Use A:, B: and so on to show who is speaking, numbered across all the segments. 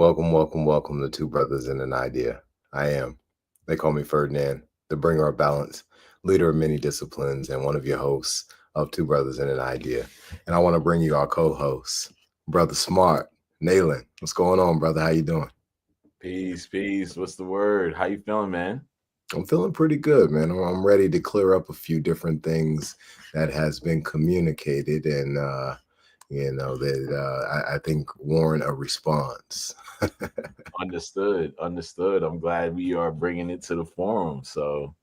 A: Welcome to Two Brothers and an Idea. They call me Ferdinand, the bringer of balance, leader of many disciplines, and one of your hosts of Two Brothers and an Idea. And I want to bring you our co-host, Brother Smart, Nalan. What's going on, brother? How you doing?
B: Peace, peace. What's the word? How you feeling, man?
A: I'm feeling pretty good, man. I'm ready to clear up a few different things that has been communicated and that I think warrant a response.
B: Understood, understood. I'm glad we are bringing it to the forum. So,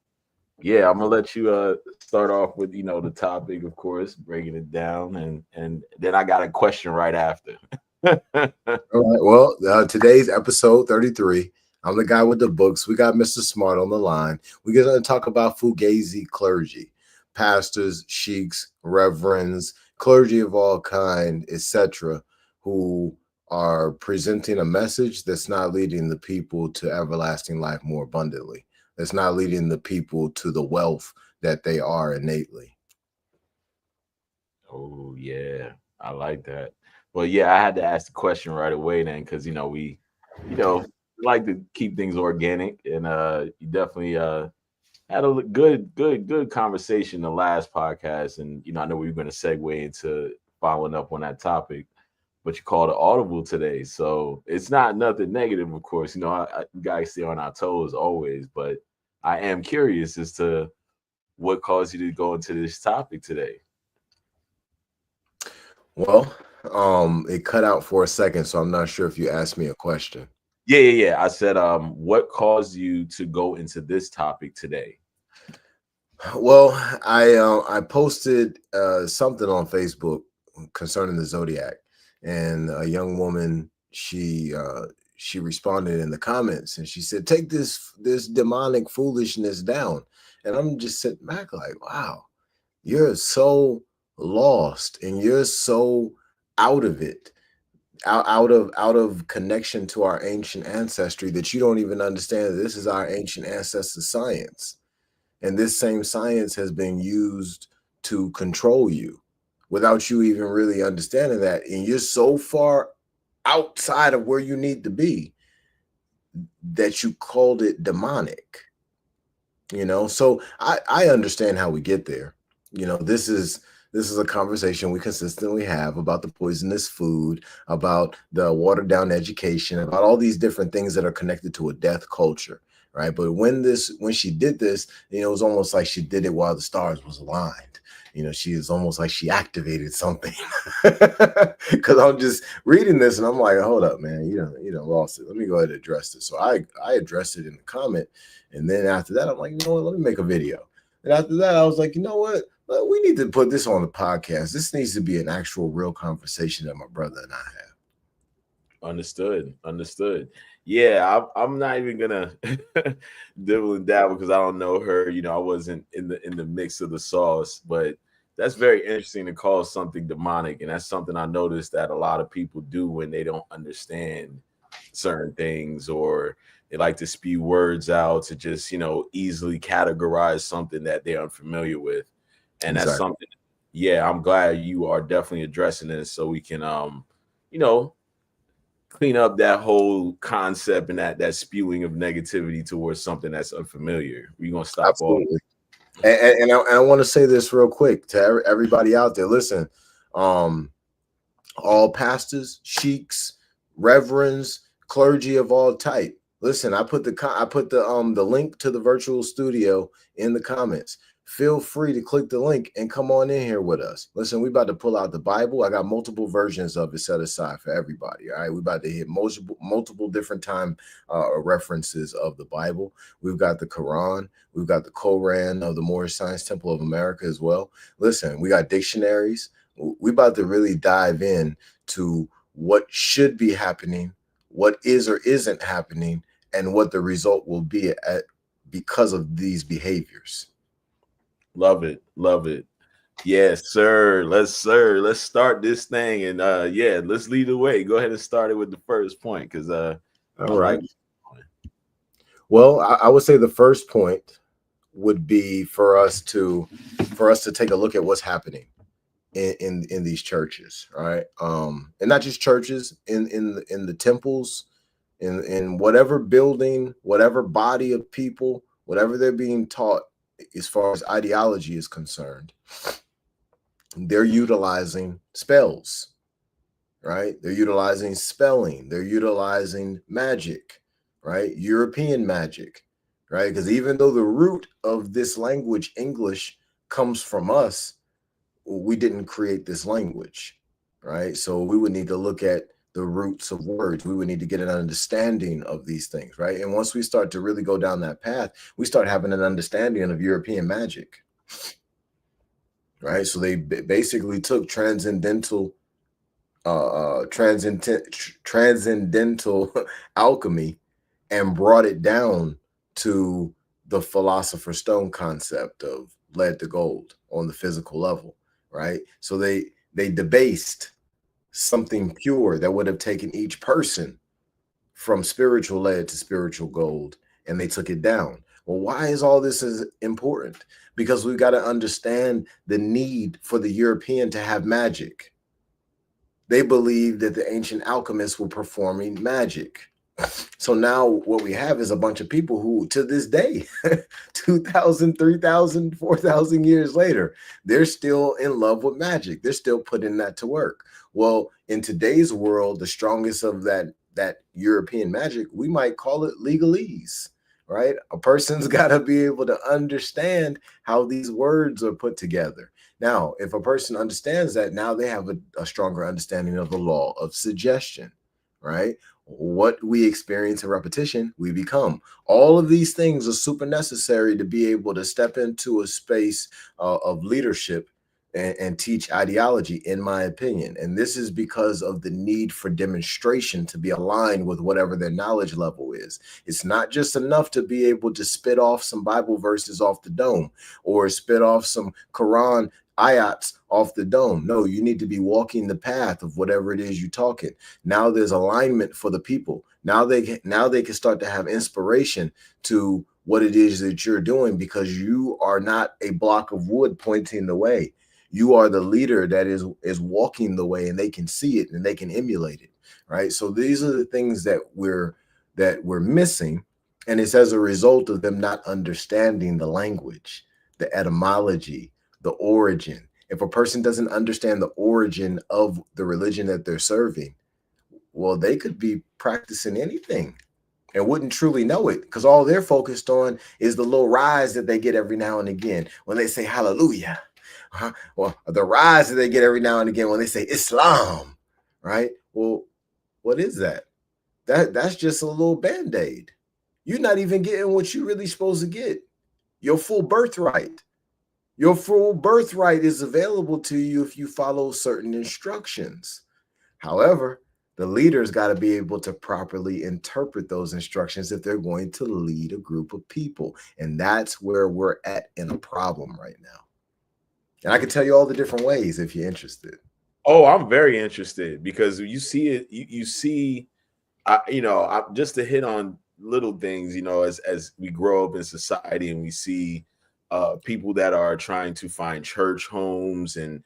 B: yeah, I'm gonna let you start off with the topic, of course, breaking it down, and then I got a question right after.
A: All right. Well, today's episode 33. I'm the guy with the books. We got Mr. Smart on the line. We're going to talk about Fughazi clergy, pastors, sheiks, reverends, clergy of all kind, etc., who are presenting a message that's not leading the people to everlasting life more abundantly. That's not leading the people to the wealth that they are innately.
B: Oh yeah, I like that. Well, yeah, I had to ask the question right away then, because you know, like to keep things organic, and you definitely had a good conversation the last podcast, and I know we were going to segue into following up on that topic, but you called it audible today, so it's not nothing negative, of course. We gotta stay on our toes always, but I am curious as to what caused you to go into this topic today.
A: Well, it cut out for a second, so I'm not sure if you asked me a question.
B: Yeah. I said, what caused you to go into this topic today?
A: Well, I posted something on Facebook concerning the zodiac, and a young woman she responded in the comments, and she said, "Take this demonic foolishness down." And I'm just sitting back like, "Wow, you're so lost, and you're so out of it, out of connection to our ancient ancestry that you don't even understand that this is our ancient ancestor science." And this same science has been used to control you without you even really understanding that. And you're so far outside of where you need to be that you called it demonic. So I understand how we get there. This is a conversation we consistently have about the poisonous food, about the watered down education, about all these different things that are connected to a death culture, right? But when she did this, it was almost like she did it while the stars was aligned. She is almost like she activated something. Because I'm just reading this and I'm like, hold up, man, lost it. Let me go ahead and address this. So I addressed it in the comment, and then after that, I'm like, you know what? Let me make a video. And after that, I was like, you know what? We need to put this on the podcast. This needs to be an actual, real conversation that my brother and I have.
B: Understood, understood. Yeah, I'm not even gonna dibble and dabble because I don't know her. I wasn't in the mix of the sauce, but that's very interesting to call something demonic, and that's something I noticed that a lot of people do when they don't understand certain things, or they like to spew words out to just easily categorize something that they're unfamiliar with, and that's
A: Exactly.
B: something. Yeah, I'm glad you are definitely addressing this so we can you know clean up that whole concept and that spewing of negativity towards something that's unfamiliar. We're gonna stop all.
A: Absolutely. And I want to say this real quick to everybody out there. Listen, um, all pastors, sheiks, reverends, clergy of all type. Listen, I put the link to the virtual studio in the comments. Feel free to click the link and come on in here with us. Listen, we about to pull out the Bible. I got multiple versions of it set aside for everybody. All right, we about to hit multiple different time references of the Bible. We've got the Quran. We've got the Koran of the Moorish Science Temple of America as well. Listen, we got dictionaries. We about to really dive in to what should be happening, what is or isn't happening, and what the result will be because of these behaviors.
B: Love it, love it. Yes, sir. Let's start this thing, and yeah, let's lead the way. Go ahead and start it with the first point, because
A: All
B: I
A: right.
B: like.
A: Well, I would say the first point would be for us to take a look at what's happening in these churches, right? And not just churches, in the temples, in whatever building, whatever body of people, whatever they're being taught as far as ideology is concerned, they're utilizing spells, right? They're utilizing spelling, they're utilizing magic, right? European magic, right? Because even though the root of this language, English, comes from us, we didn't create this language, right? So we would need to look at the roots of words. We would need to get an understanding of these things, right? And once we start to really go down that path, we start having an understanding of European magic, right? So they basically took transcendental alchemy and brought it down to the philosopher's stone concept of lead to gold on the physical level, right? So they debased something pure that would have taken each person from spiritual lead to spiritual gold, and they took it down. Well, why is all this is important? Because we've got to understand the need for the European to have magic. They believed that the ancient alchemists were performing magic. So now what we have is a bunch of people who, to this day, 2,000, 3,000, 4,000 years later, they're still in love with magic. They're still putting that to work. Well, in today's world, the strongest of that European magic, we might call it legalese, right? A person's got to be able to understand how these words are put together. Now, if a person understands that, now they have a stronger understanding of the law of suggestion, right? What we experience in repetition, we become. All of these things are super necessary to be able to step into a space of leadership and teach ideology, in my opinion. And this is because of the need for demonstration to be aligned with whatever their knowledge level is. It's not just enough to be able to spit off some Bible verses off the dome or spit off some Quran ayats off the dome. No, you need to be walking the path of whatever it is you're talking. Now there's alignment for the people. Now they can start to have inspiration to what it is that you're doing, because you are not a block of wood pointing the way. You are the leader that is walking the way, and they can see it and they can emulate it, right? So these are the things that we're missing, and it's as a result of them not understanding the language, the etymology, the origin. If a person doesn't understand the origin of the religion that they're serving, well, they could be practicing anything and wouldn't truly know it, because all they're focused on is the little rise that they get every now and again when they say hallelujah. Well, the rise that they get every now and again when they say Islam, right? Well, what is that? That's just a little band-aid. You're not even getting what you're really supposed to get. Your full birthright. Your full birthright is available to you if you follow certain instructions. However, the leader's got to be able to properly interpret those instructions if they're going to lead a group of people. And that's where we're at in a problem right now. And I can tell you all the different ways if you're interested.
B: Oh, I'm very interested, because you see it. You see, just to hit on little things, as we grow up in society and we see people that are trying to find church homes and,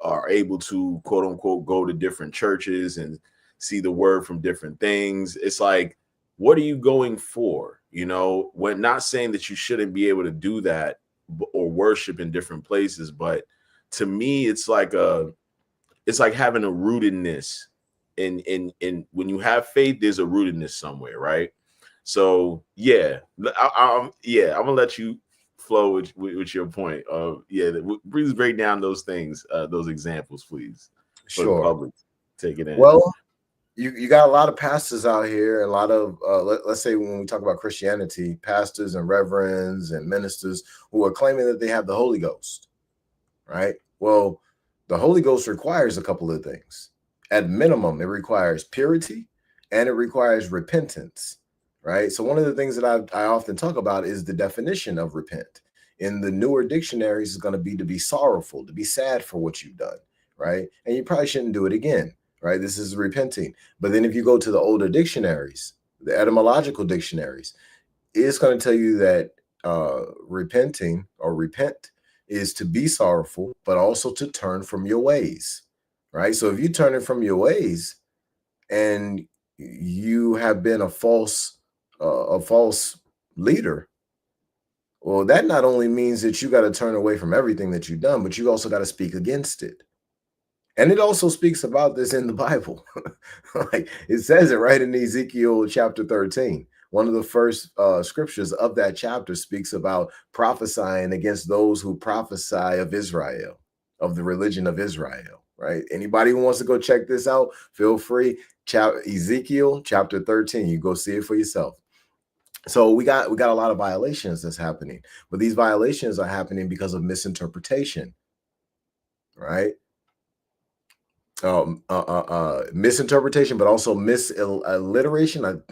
B: are able to, quote unquote, go to different churches and see the word from different things. It's like, what are you going for? When not saying that you shouldn't be able to do that or worship in different places, but to me, it's like having a rootedness in when you have faith, there's a rootedness somewhere, right? So yeah, I'm gonna let you flow with your point. Please break down those things, those examples, please, for the
A: Sure.
B: public. Take it in.
A: Well, you got a lot of pastors out here, a lot of let's say when we talk about Christianity, pastors and reverends and ministers who are claiming that they have the Holy Ghost, right? Well, the Holy Ghost requires a couple of things. At minimum, it requires purity and it requires repentance, right? So one of the things that I often talk about is the definition of repent. In the newer dictionaries, is going to be sorrowful, to be sad for what you've done, right? And you probably shouldn't do it again, right? This is repenting. But then if you go to the older dictionaries, the etymological dictionaries, it's going to tell you that repenting or repent is to be sorrowful, but also to turn from your ways, right? So if you turn it from your ways and you have been a false leader. Well, that not only means that you got to turn away from everything that you've done, but you also got to speak against it. And it also speaks about this in the Bible. Like it says it right in Ezekiel chapter 13. One of the first scriptures of that chapter speaks about prophesying against those who prophesy of Israel, of the religion of Israel, right? Anybody who wants to go check this out, feel free. Ezekiel chapter 13. You go see it for yourself. So we got a lot of violations that's happening, but these violations are happening because of misinterpretation, right? Misinterpretation, but also misliteration.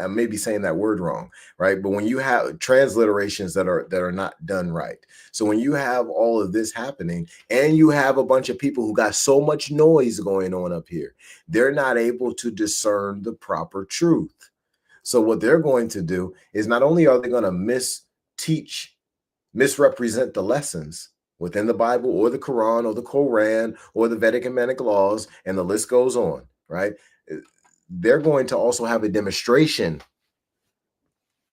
A: I may be saying that word wrong, right? But when you have transliterations that are not done right, so when you have all of this happening, and you have a bunch of people who got so much noise going on up here, they're not able to discern the proper truth. So what they're going to do is not only are they going to misrepresent the lessons within the Bible or the Quran or the Koran or the Vedic and Manic laws, and the list goes on, right? They're going to also have a demonstration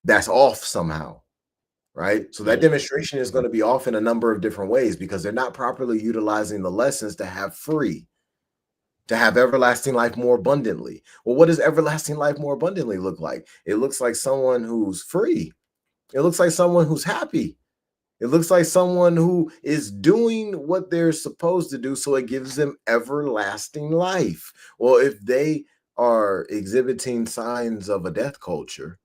A: that's off somehow, right? So that demonstration is going to be off in a number of different ways because they're not properly utilizing the lessons to have everlasting life more abundantly. Well, what does everlasting life more abundantly look like? It looks like someone who's free. It looks like someone who's happy. It looks like someone who is doing what they're supposed to do, so it gives them everlasting life. Well, if they are exhibiting signs of a death culture,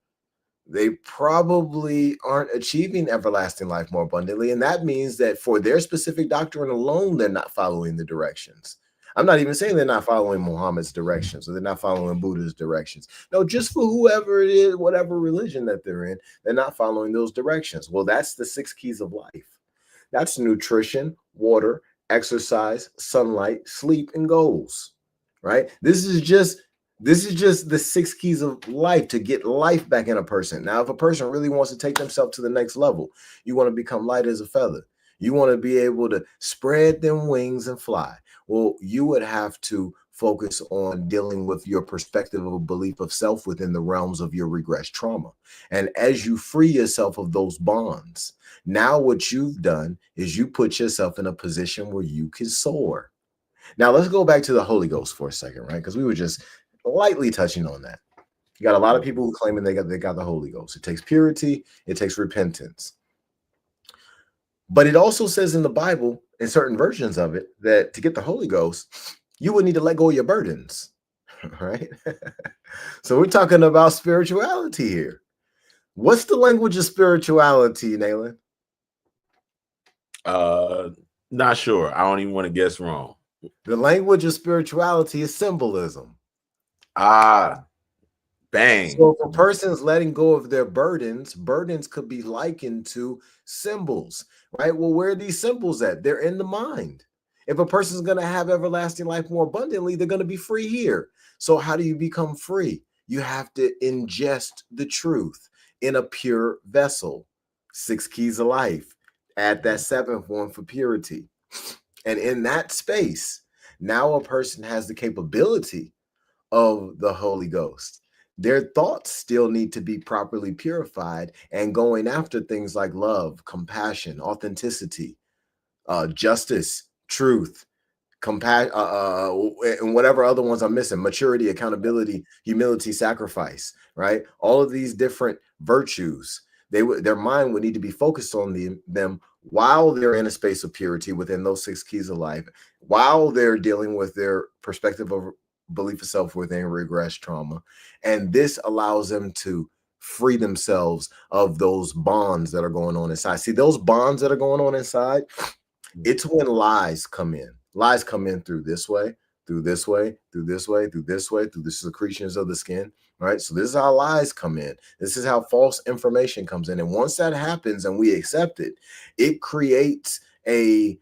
A: they probably aren't achieving everlasting life more abundantly. And that means that for their specific doctrine alone, they're not following the directions. I'm not even saying they're not following Muhammad's directions or they're not following Buddha's directions. No, just for whoever it is, whatever religion that they're in, they're not following those directions. Well, that's the 6 keys of life. That's nutrition, water, exercise, sunlight, sleep, and goals, right? This is just the 6 keys of life to get life back in a person. Now, if a person really wants to take themselves to the next level, you want to become light as a feather. You want to be able to spread them wings and fly. Well, you would have to focus on dealing with your perspective of a belief of self within the realms of your regressed trauma. And as you free yourself of those bonds, now what you've done is you put yourself in a position where you can soar. Now, let's go back to the Holy Ghost for a second, right? Because we were just lightly touching on that. You got a lot of people who claiming they got the Holy Ghost. It takes purity, it takes repentance. But it also says in the Bible, in certain versions of it, that to get the Holy Ghost, you would need to let go of your burdens, right? So we're talking about spirituality here. What's the language of spirituality, Nalan?
B: Not sure. I don't even want to guess wrong.
A: The language of spirituality is symbolism.
B: Ah, bang.
A: So if a person's letting go of their burdens could be likened to symbols, right? Well, where are these symbols at? They're in the mind. If a person's going to have everlasting life more abundantly, they're going to be free here. So how do you become free? You have to ingest the truth in a pure vessel. 6 keys of life. Add that 7th one for purity. And in that space, now a person has the capability of the Holy Ghost. Their thoughts still need to be properly purified and going after things like love, compassion, authenticity, justice, truth, compassion, and whatever other ones I'm missing, maturity, accountability, humility, sacrifice, right? All of these different virtues, their mind would need to be focused on them while they're in a space of purity within those 6 keys of life, while they're dealing with their perspective of belief of self within regressed trauma. And this allows them to free themselves of those bonds that are going on inside. See, those bonds that are going on inside, it's when lies come in. Lies come in through this way, through this way, through this way, through this way, through the secretions of the skin, right? So this is how lies come in. This is how false information comes in. And once that happens and we accept it, it creates a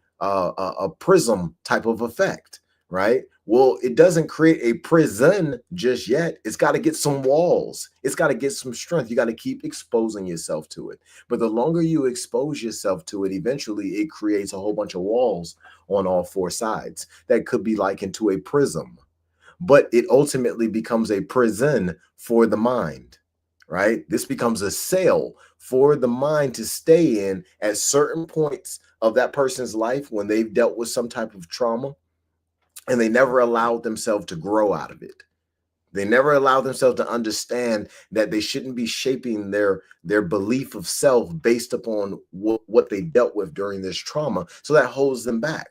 A: prism type of effect, right? Well, it doesn't create a prison just yet. It's got to get some walls. It's got to get some strength. You got to keep exposing yourself to it. But the longer you expose yourself to it, eventually it creates a whole bunch of walls on all 4 sides that could be likened to a prism. but it ultimately becomes a prison for the mind, right? This becomes a cell for the mind to stay in at certain points of that person's life when they've dealt with some type of trauma, and they never allowed themselves to grow out of it. They never allow themselves to understand that they shouldn't be shaping their belief of self based upon what they dealt with during this trauma. So that holds them back.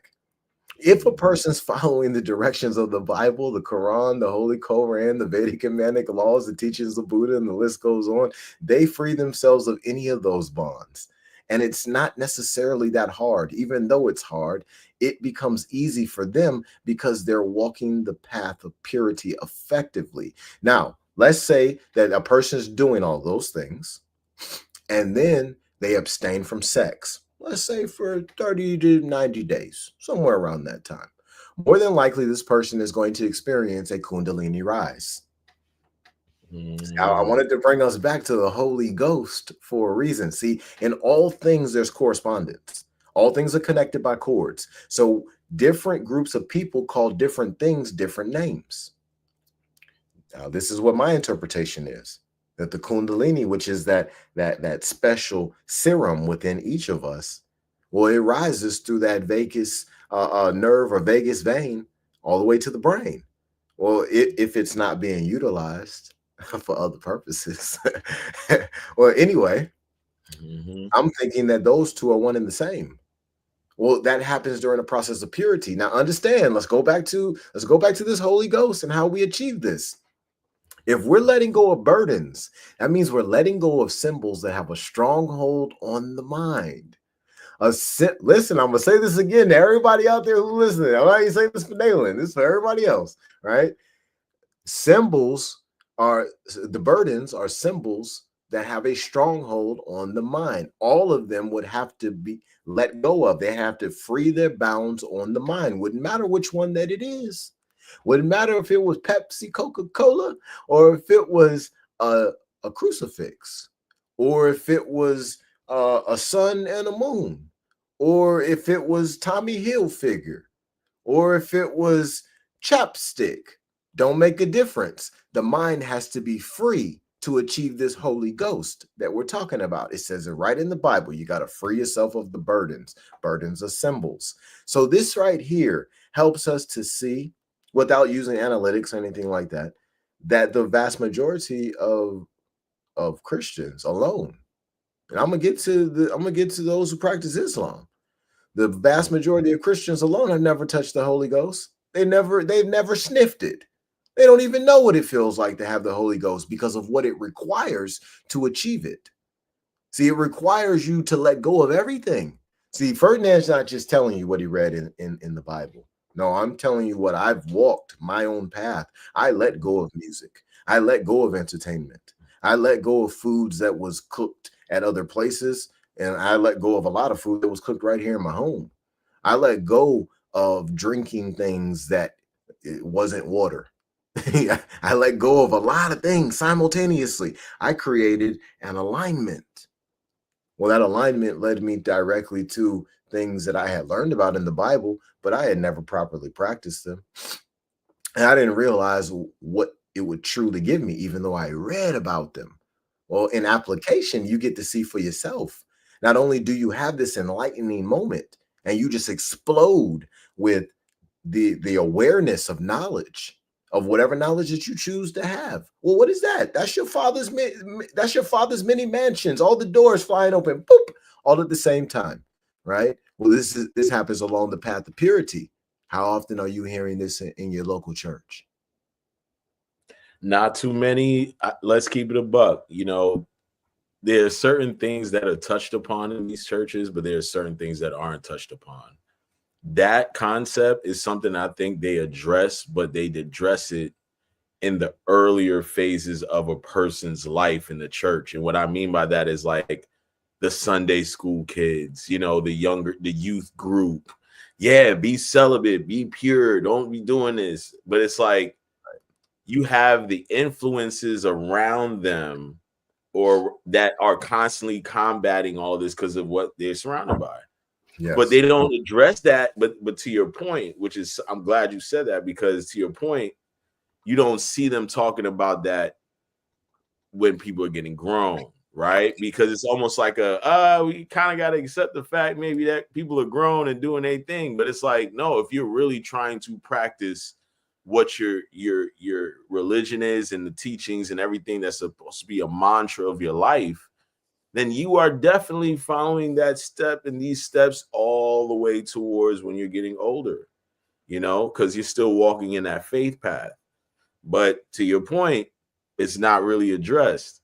A: If a person's following the directions of the Bible, the Quran, the Holy Koran, the Vedic and Manic laws, the teachings of Buddha, and the list goes on, they free themselves of any of those bonds. And it's not necessarily that hard. Even though it's hard, it becomes easy for them because they're walking the path of purity effectively. Now, let's say that a person is doing all those things, and then they abstain from sex, let's say for 30 to 90 days, somewhere around that time. More than likely, this person is going to experience a Kundalini rise. I wanted to bring us back to the Holy Ghost for a reason. See, in all things, there's correspondence. All things are connected by cords. So different groups of people call different things different names. Now, this is what my interpretation is. That the Kundalini, which is that special serum within each of us, well, it rises through that vagus nerve or vagus vein all the way to the brain. Well, if it's not being utilized for other purposes. Well, anyway, I'm thinking that those two are one and the same. Well, that happens during the process of purity. Now, understand, let's go back to this Holy Ghost and how we achieve this. If we're letting go of burdens, that means we're letting go of symbols that have a stronghold on the mind. Listen, I'm going to say this again to everybody out there who's listening. I'm not even saying this for Nalan. This is for everybody else, right? The burdens are symbols that have a stronghold on the mind. All of them would have to be let go of. They have to free their bounds on the mind. Wouldn't matter which one that it is. Wouldn't matter if it was Pepsi, Coca-Cola, or if it was a crucifix, or if it was a sun and a moon, or if it was Tommy Hilfiger, or if it was chapstick. Don't make a difference. The mind has to be free to achieve this Holy Ghost that we're talking about. It says it right in the Bible. You got to free yourself of the burdens. Burdens are symbols. So this right here helps us to see, without using analytics or anything like that, that the vast majority of Christians alone, and I'm gonna get to those who practice Islam. The vast majority of Christians alone have never touched the Holy Ghost. They've never sniffed it. They don't even know what it feels like to have the Holy Ghost because of what it requires to achieve it. See, it requires you to let go of everything. See, Ferdinand's not just telling you what he read in the Bible. No, I'm telling you what I've walked my own path. I let go of music. I let go of entertainment. I let go of foods that was cooked at other places. And I let go of a lot of food that was cooked right here in my home. I let go of drinking things that it wasn't water. I let go of a lot of things simultaneously. I created an alignment. Well, that alignment led me directly to things that I had learned about in the Bible, but I had never properly practiced them. And I didn't realize what it would truly give me, even though I read about them. Well, in application, you get to see for yourself. Not only do you have this enlightening moment and you just explode with the awareness of knowledge, of whatever knowledge that you choose to have. Well, what is that? That's your father's many mansions, all the doors flying open, boop, all at the same time, right? Well, this happens along the path of purity. How often are you hearing this in your local church?
B: Not too many. Let's keep it a buck. You know, there are certain things that are touched upon in these churches, but there are certain things that aren't touched upon. That concept is something I think they address, but they address it in the earlier phases of a person's life in the church. And what I mean by that is like the Sunday school kids, you know, the youth group. Yeah, be celibate, be pure, don't be doing this. But it's like you have the influences around them or that are constantly combating all this because of what they're surrounded by. Yes. But they don't address that. But to your point, which is, I'm glad you said that, because to your point, you don't see them talking about that when people are getting grown, right? Because it's almost like we kind of got to accept the fact maybe that people are grown and doing their thing. But it's like, no, if you're really trying to practice what your religion is and the teachings and everything that's supposed to be a mantra of your life, then you are definitely following that step and these steps all the way towards when you're getting older, because you're still walking in that faith path. But to your point, it's not really addressed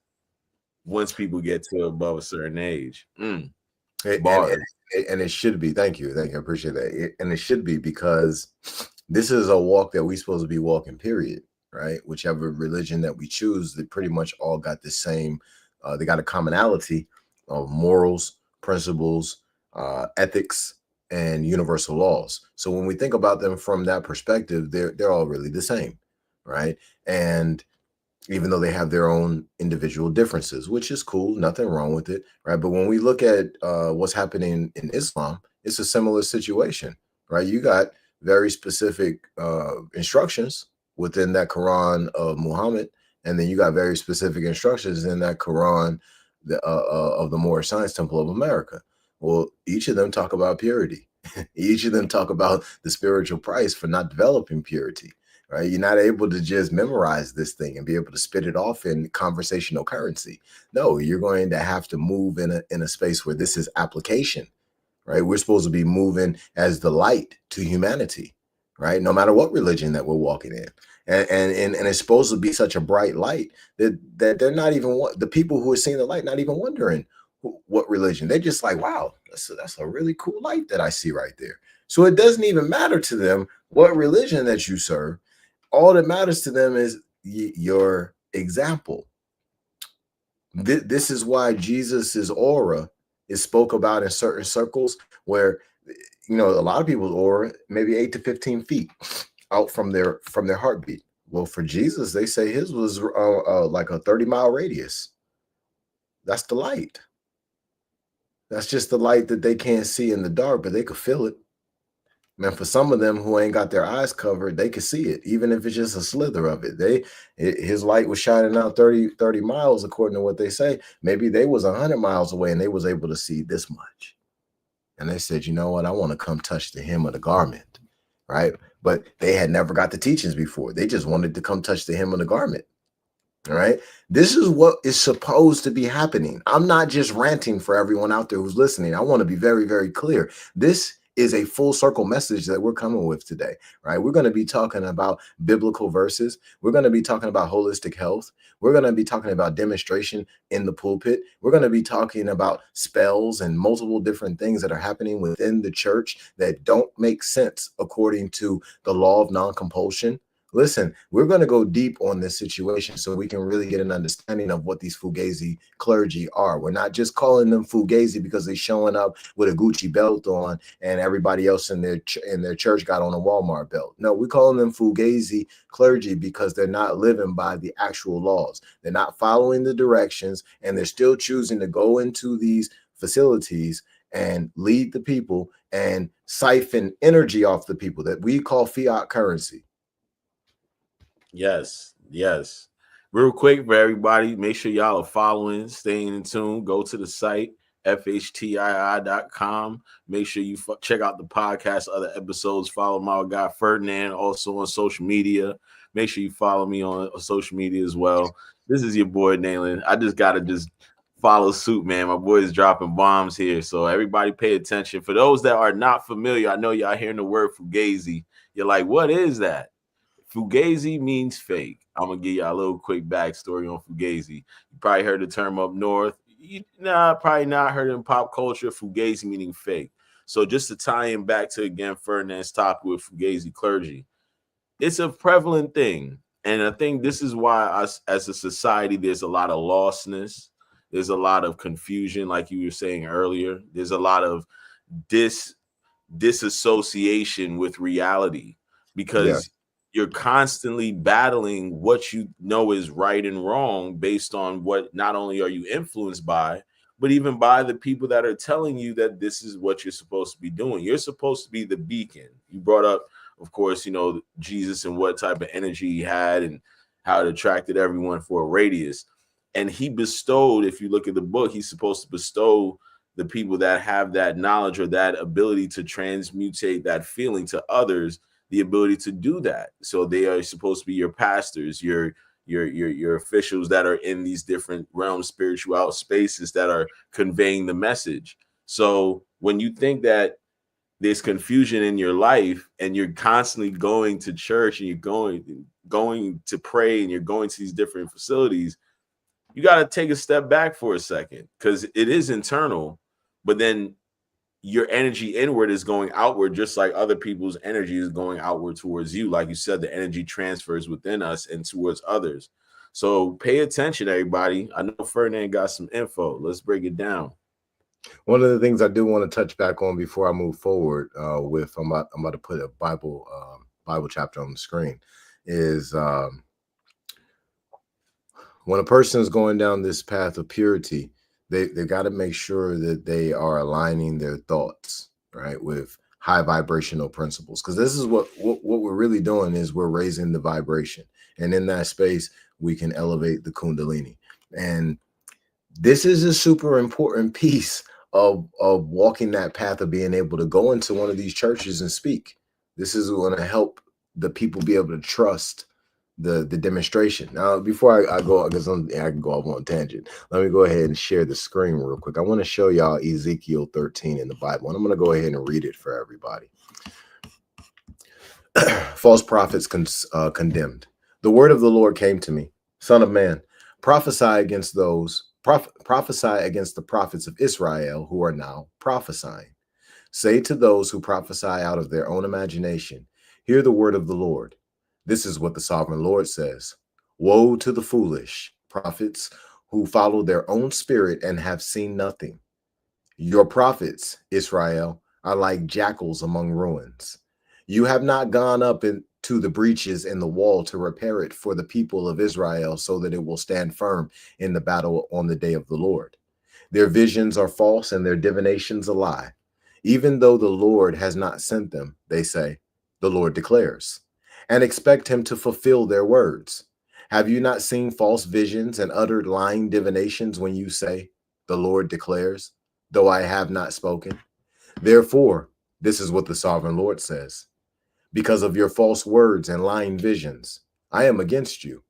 B: once people get to above a certain age.
A: And it should be. Thank you. I appreciate that. And it should be, because this is a walk that we're supposed to be walking, period, right? Whichever religion that we choose, they pretty much all got the same, they got a commonality of morals, principles, ethics, and universal laws. So when we think about them from that perspective, they're all really the same, right? And even though they have their own individual differences, which is cool, nothing wrong with it, right? But when we look at what's happening in Islam, it's a similar situation, right? You got very specific instructions within that Quran of Muhammad, and then you got very specific instructions in that Quran of the Moorish Science Temple of America. Well, each of them talk about purity. Each of them talk about the spiritual price for not developing purity. Right? You're not able to just memorize this thing and be able to spit it off in conversational currency. No, you're going to have to move in a space where this is application, right? We're supposed to be moving as the light to humanity, right? No matter what religion that we're walking in. And it's supposed to be such a bright light that they're not even, the people who are seeing the light, not even wondering what religion. They're just like, wow, that's a really cool light that I see right there. So it doesn't even matter to them what religion that you serve. All that matters to them is your example. This is why Jesus's aura is spoke about in certain circles, where a lot of people's aura maybe 8 to 15 feet out from their heartbeat. Well, for Jesus, they say his was like a 30-mile radius. That's the light. That's just the light that they can't see in the dark, but they could feel it. Man, for some of them who ain't got their eyes covered, they could see it, even if it's just a slither of it. His light was shining out 30 miles, according to what they say. Maybe they was 100 miles away and they was able to see this much. And they said, you know what? I want to come touch the hem of the garment, right? But they had never got the teachings before. They just wanted to come touch the hem of the garment. All right. This is what is supposed to be happening. I'm not just ranting for everyone out there who's listening. I want to be very, very clear. This is a full circle message that we're coming with today, right? We're going to be talking about biblical verses. We're going to be talking about holistic health. We're going to be talking about demonstration in the pulpit. We're going to be talking about spells and multiple different things that are happening within the church that don't make sense according to the law of non-compulsion. Listen, we're going to go deep on this situation so we can really get an understanding of what these Fughazi clergy are. We're not just calling them Fughazi because they're showing up with a Gucci belt on and everybody else in their church got on a Walmart belt. No, we're calling them Fughazi clergy because they're not living by the actual laws. They're not following the directions, and they're still choosing to go into these facilities and lead the people and siphon energy off the people that we call fiat currency.
B: Yes. Real quick for everybody, make sure y'all are following, staying in tune. Go to the site, fhtii.com. Make sure you check out the podcast, other episodes. Follow my guy Ferdinand also on social media. Make sure you follow me on social media as well. This is your boy Nalan. I just got to follow suit, man. My boy is dropping bombs here. So everybody pay attention. For those that are not familiar, I know y'all hearing the word Fughazi. You're like, what is that? Fughazi means fake. I'm going to give you a little quick backstory on Fughazi. You probably heard the term up north. Probably not heard it in pop culture. Fughazi meaning fake. So just to tie in back to, again, Ferdinand's topic with Fughazi clergy, it's a prevalent thing. And I think this is why us as a society, there's a lot of lostness. There's a lot of confusion, like you were saying earlier. There's a lot of disassociation with reality because you're constantly battling what you know is right and wrong based on what not only are you influenced by, but even by the people that are telling you that this is what you're supposed to be doing. You're supposed to be the beacon. You brought up of course, Jesus and what type of energy he had and how it attracted everyone for a radius. And he bestowed, if you look at the book, he's supposed to bestow the people that have that knowledge or that ability to transmutate that feeling to others, the ability to do that. So they are supposed to be your pastors, your officials that are in these different realms, spiritual spaces that are conveying the message. So when you think that there's confusion in your life and you're constantly going to church and you're going to pray and you're going to these different facilities, you got to take a step back for a second, because it is internal, but then your energy inward is going outward, just like other people's energy is going outward towards you. Like you said, the energy transfers within us and towards others. So pay attention, everybody. I know Ferdinand got some info. Let's break it down.
A: One of the things I do want to touch back on before I move forward with, I'm about to put a Bible chapter on the screen, is when a person is going down this path of purity, they've got to make sure that they are aligning their thoughts, right, with high vibrational principles. Because this is what we're really doing, is we're raising the vibration. And in that space, we can elevate the Kundalini. And this is a super important piece of walking that path of being able to go into one of these churches and speak. This is going to help the people be able to trust the demonstration. Now, before I go, because I can go off on a tangent, let me go ahead and share the screen real quick. I want to show y'all Ezekiel 13 in the Bible, and I'm going to go ahead and read it for everybody. False prophets condemned. The word of the Lord came to me, son of man, prophesy against the prophets of Israel who are now prophesying. Say to those who prophesy out of their own imagination, hear the word of the Lord. This is what the sovereign Lord says. Woe to the foolish prophets who follow their own spirit and have seen nothing. Your prophets, Israel, are like jackals among ruins. You have not gone up into the breaches in the wall to repair it for the people of Israel so that it will stand firm in the battle on the day of the Lord. Their visions are false and their divinations a lie. Even though the Lord has not sent them, they say, the Lord declares, and expect him to fulfill their words. Have you not seen false visions and uttered lying divinations when you say, the Lord declares, though I have not spoken? Therefore, this is what the sovereign Lord says. Because of your false words and lying visions, I am against you,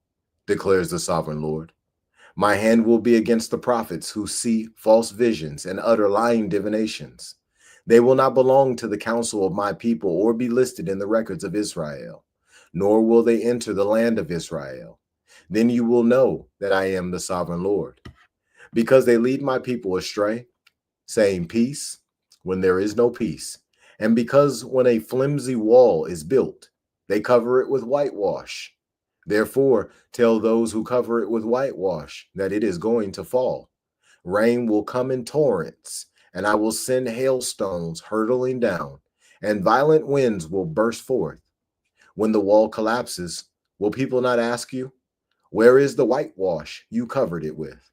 A: declares the sovereign Lord. My hand will be against the prophets who see false visions and utter lying divinations. They will not belong to the council of my people or be listed in the records of Israel, nor will they enter the land of Israel. Then you will know that I am the sovereign Lord. Because they lead my people astray, saying peace when there is no peace. And because when a flimsy wall is built, they cover it with whitewash. Therefore, tell those who cover it with whitewash that it is going to fall. Rain will come in torrents, and I will send hailstones hurtling down, and violent winds will burst forth. When the wall collapses, will people not ask you, where is the whitewash you covered it with?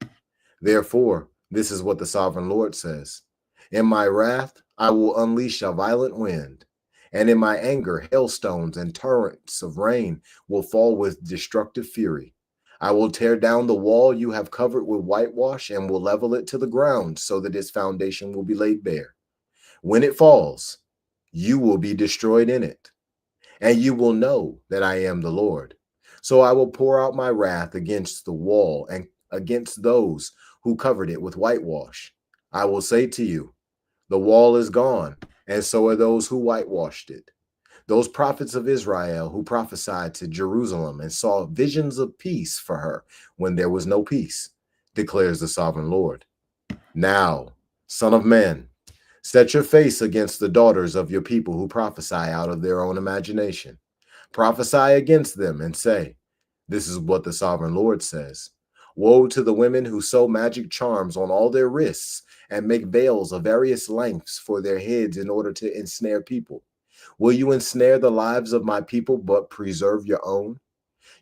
A: Therefore, this is what the sovereign Lord says. In my wrath, I will unleash a violent wind, and in my anger, hailstones and torrents of rain will fall with destructive fury. I will tear down the wall you have covered with whitewash and will level it to the ground so that its foundation will be laid bare. When it falls, you will be destroyed in it, and you will know that I am the Lord. So I will pour out my wrath against the wall and against those who covered it with whitewash. I will say to you, the wall is gone, and so are those who whitewashed it. Those prophets of Israel who prophesied to Jerusalem and saw visions of peace for her when there was no peace, declares the sovereign Lord. Now, son of man, set your face against the daughters of your people who prophesy out of their own imagination. Prophesy against them and say, this is what the sovereign Lord says. Woe to the women who sew magic charms on all their wrists and make veils of various lengths for their heads in order to ensnare people. Will you ensnare the lives of my people but preserve your own?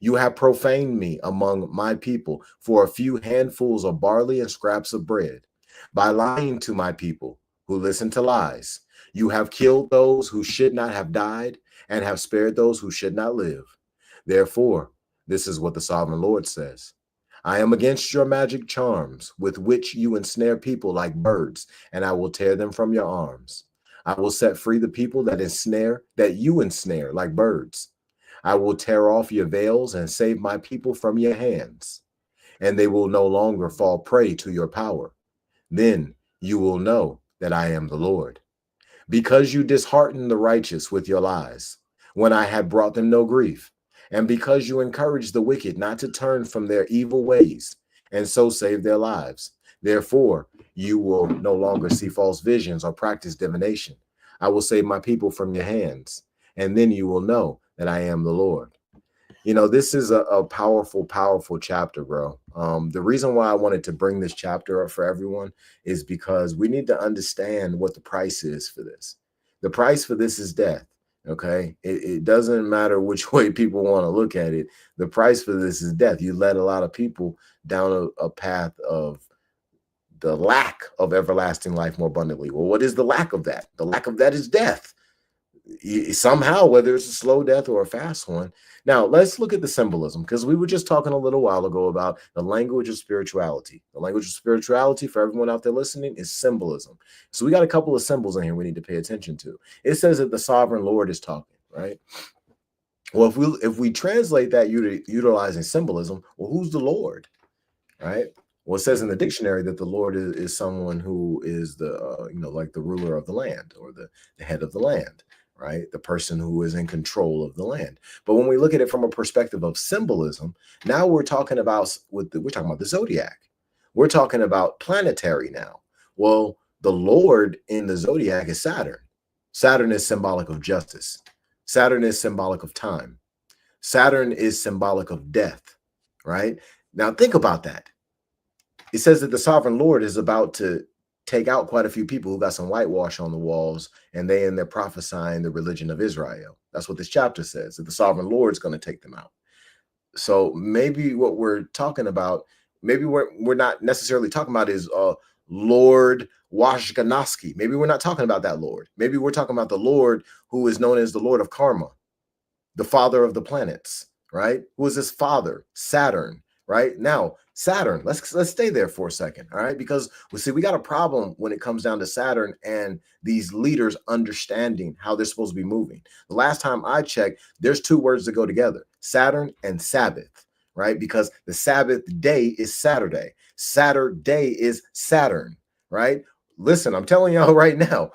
A: You have profaned me among my people for a few handfuls of barley and scraps of bread. By lying to my people, who listen to lies. You have killed those who should not have died and have spared those who should not live. Therefore, this is what the sovereign Lord says. I am against your magic charms with which you ensnare people like birds, and I will tear them from your arms. I will set free the people that you ensnare like birds. I will tear off your veils and save my people from your hands, and they will no longer fall prey to your power. Then you will know that I am the Lord. Because you disheartened the righteous with your lies, when I had brought them no grief, and because you encouraged the wicked not to turn from their evil ways, and so save their lives. Therefore, you will no longer see false visions or practice divination. I will save my people from your hands, and then you will know that I am the Lord. You know, this is a powerful, powerful chapter, bro. The reason why I wanted to bring this chapter up for everyone is because we need to understand what the price is for this. The price for this is death. Okay. It doesn't matter which way people want to look at it. The price for this is death. You led a lot of people down a path of the lack of everlasting life more abundantly. Well, what is the lack of that? The lack of that is death. Somehow, whether it's a slow death or a fast one. Now, let's look at the symbolism, because we were just talking a little while ago about the language of spirituality. The language of spirituality, for everyone out there listening, is symbolism. So we got a couple of symbols in here we need to pay attention to. It says that the sovereign Lord is talking, right? Well, if we translate that utilizing symbolism, well, who's the Lord, right? Well, it says in the dictionary that the Lord is someone who is the like the ruler of the land, or the head of the land, right? The person who is in control of the land. But when we look at it from a perspective of symbolism, now we're talking about the zodiac. We're talking about planetary now. Well, the Lord in the zodiac is Saturn. Saturn is symbolic of justice. Saturn is symbolic of time. Saturn is symbolic of death, right? Now think about that. It says that the sovereign Lord is about to take out quite a few people who got some whitewash on the walls, and they're prophesying the religion of Israel. That's what this chapter says, that the sovereign Lord is going to take them out. So maybe what we're talking about, maybe we're not necessarily talking about is Lord Washganoski. Maybe we're not talking about that Lord. Maybe we're talking about the Lord who is known as the Lord of Karma, the father of the planets, right? Who is this father? Saturn, right? Now, Saturn, let's stay there for a second, all right? Because we got a problem when it comes down to Saturn and these leaders understanding how they're supposed to be moving. The last time I checked, there's two words that go together: Saturn and Sabbath, right? Because the Sabbath day is Saturday. Saturday is Saturn, right? Listen, I'm telling y'all right now,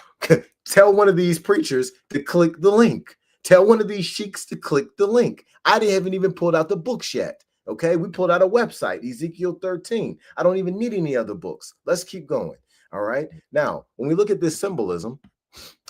A: tell one of these preachers to click the link. Tell one of these sheiks to click the link. I haven't even pulled out the books yet. Okay, we pulled out a website, Ezekiel 13. I don't even need any other books. Let's keep going. All right. Now, when we look at this symbolism,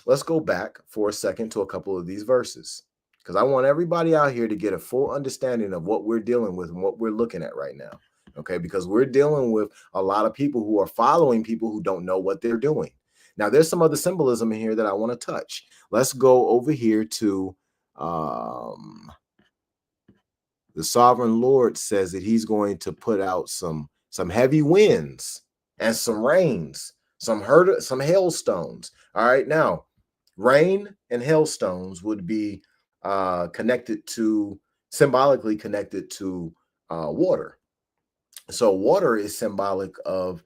A: let's go back for a second to a couple of these verses, because I want everybody out here to get a full understanding of what we're dealing with and what we're looking at right now. Okay, because we're dealing with a lot of people who are following people who don't know what they're doing. Now, there's some other symbolism in here that I want to touch. Let's go over here to the sovereign Lord says that he's going to put out some heavy winds and some rains, some hailstones. All right. Now, rain and hailstones would be symbolically connected to water. So water is symbolic of